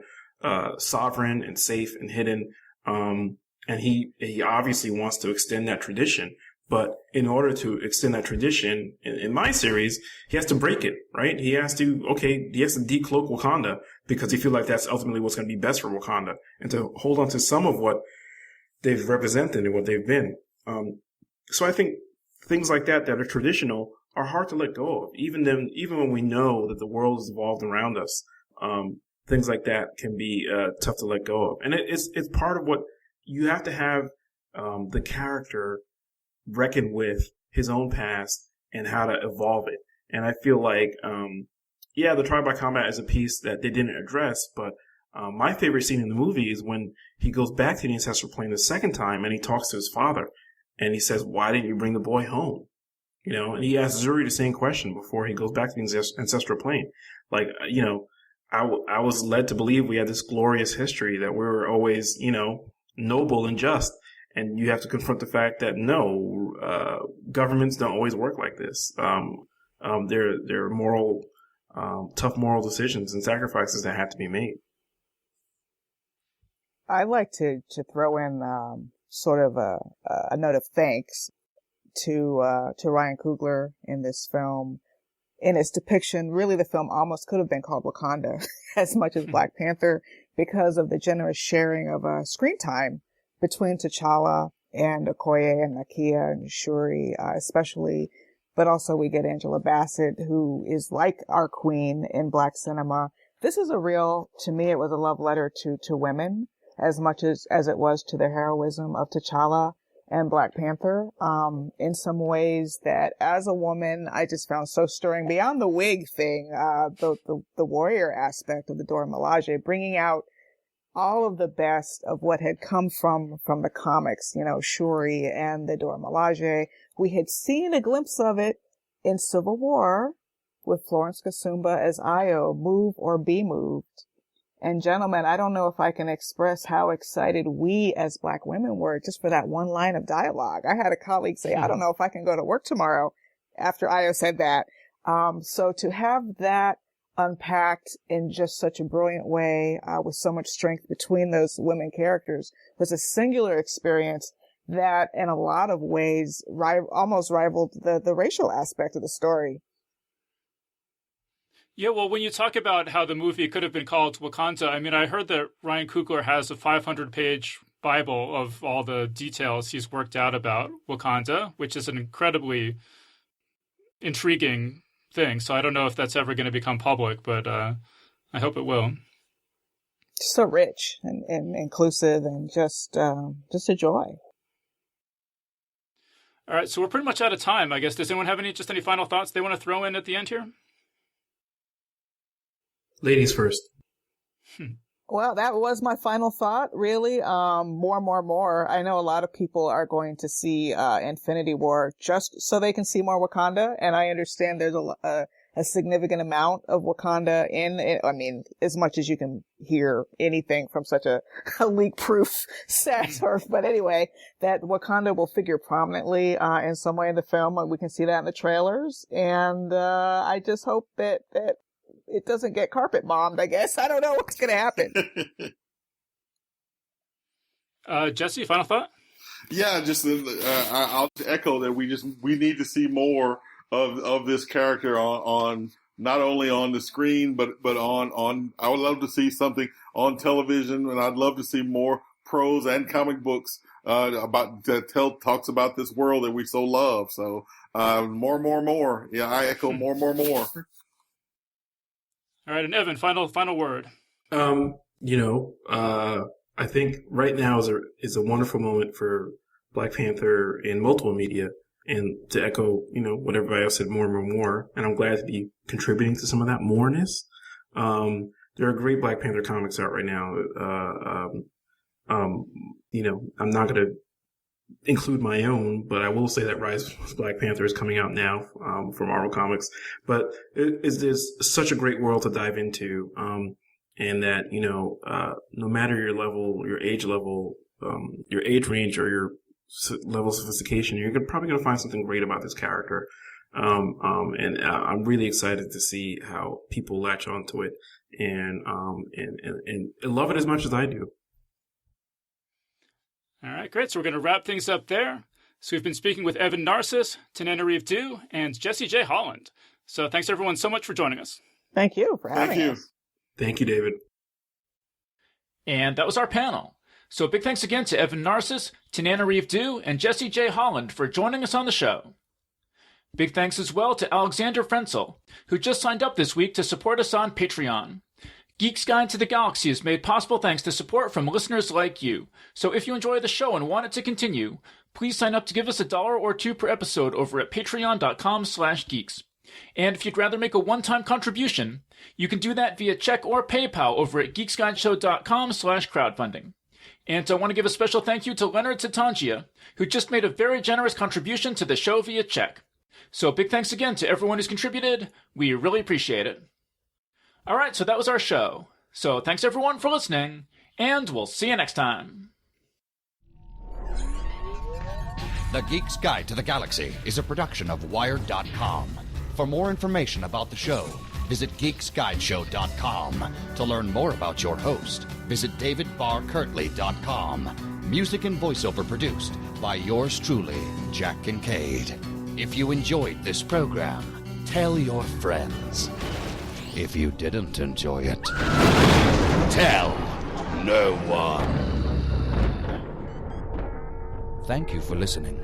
sovereign and safe and hidden. And he obviously wants to extend that tradition. But in order to extend that tradition, in my series, he has to break it, right? He has to decloak Wakanda because he feels like that's ultimately what's going to be best for Wakanda, and to hold on to some of what they've represented and what they've been. So I think things like that are traditional are hard to let go of. Even when we know that the world has evolved around us, things like that can be tough to let go of. And it's part of what you have to have the character reckon with his own past and how to evolve it. And I feel like, the trial by combat is a piece that they didn't address, but my favorite scene in the movie is when he goes back to the ancestral plane the second time and he talks to his father and he says, "Why didn't you bring the boy home?" And he asks Zuri the same question before he goes back to the ancestral plane. Like, I was led to believe we had this glorious history, that we were always, noble and just. And you have to confront the fact that no, governments don't always work like this. There are moral, tough moral decisions and sacrifices that have to be made. I like to throw in sort of a note of thanks to Ryan Coogler in this film. In its depiction, really the film almost could have been called Wakanda as much as Black Panther, because of the generous sharing of screen time between T'Challa and Okoye and Nakia and Shuri, especially. But also we get Angela Bassett, who is like our queen in Black cinema. This is to me, it was a love letter to women as much as it was to the heroism of T'Challa and Black Panther. In some ways that as a woman, I just found so stirring beyond the wig thing, the warrior aspect of the Dora Milaje, bringing out all of the best of what had come from the comics, Shuri and the Dora Milaje. We had seen a glimpse of it in Civil War with Florence Kasumba as Io, Move or Be Moved. And gentlemen, I don't know if I can express how excited we as Black women were just for that one line of dialogue. I had a colleague say, I don't know if I can go to work tomorrow after Io said that. So to have that unpacked in just such a brilliant way, with so much strength between those women characters, was a singular experience that in a lot of ways almost rivaled the racial aspect of the story. Yeah, well, when you talk about how the movie could have been called Wakanda, I mean, I heard that Ryan Coogler has a 500-page Bible of all the details he's worked out about Wakanda, which is an incredibly intriguing thing. So I don't know if that's ever going to become public, but I hope it will. So rich and inclusive and just a joy. All right, so we're pretty much out of time, I guess. Does anyone have any final thoughts they want to throw in at the end here? Ladies first. Well, that was my final thought, really. More. I know a lot of people are going to see Infinity War just so they can see more Wakanda, and I understand there's a significant amount of Wakanda in it. I mean, as much as you can hear anything from such a leak-proof set. But anyway, that Wakanda will figure prominently in some way in the film. We can see that in the trailers, and I just hope that it doesn't get carpet bombed, I guess. I don't know what's going to happen. Jesse, final thought? Yeah, just I'll echo that we need to see more of this character on not only on the screen but on I would love to see something on television, and I'd love to see more prose and comic books talks about this world that we so love. So more. Yeah, I echo more. All right, and Evan, final word. I think right now is a wonderful moment for Black Panther in multiple media, and to echo, what everybody else said, more. And I'm glad to be contributing to some of that moreness. There are great Black Panther comics out right now. I'm not going to include my own, but I will say that Rise of Black Panther is coming out now, from Marvel Comics. But it is such a great world to dive into. And that, no matter your level, your age range, or your level of sophistication, you're probably going to find something great about this character. And I'm really excited to see how people latch onto it and love it as much as I do. All right, great. So we're going to wrap things up there. So we've been speaking with Evan Narcisse, Tananarive Due, and Jesse J. Holland. So thanks everyone so much for joining us. Thank you for having us. Thank you, David. And that was our panel. So big thanks again to Evan Narcisse, Tananarive Due, and Jesse J. Holland for joining us on the show. Big thanks as well to Alexander Frenzel, who just signed up this week to support us on Patreon. Geek's Guide to the Galaxy is made possible thanks to support from listeners like you. So if you enjoy the show and want it to continue, please sign up to give us $1 or $2 per episode over at patreon.com/geeks. And if you'd rather make a one-time contribution, you can do that via check or PayPal over at geeksguideshow.com/crowdfunding. And I want to give a special thank you to Leonard Tatangia, who just made a very generous contribution to the show via check. So big thanks again to everyone who's contributed. We really appreciate it. All right, so that was our show. So thanks everyone for listening, and we'll see you next time. The Geek's Guide to the Galaxy is a production of Wired.com. For more information about the show, visit geeksguideshow.com. To learn more about your host, visit davidbarkirtley.com. Music and voiceover produced by yours truly, Jack Kincaid. If you enjoyed this program, tell your friends. If you didn't enjoy it, tell no one. Thank you for listening.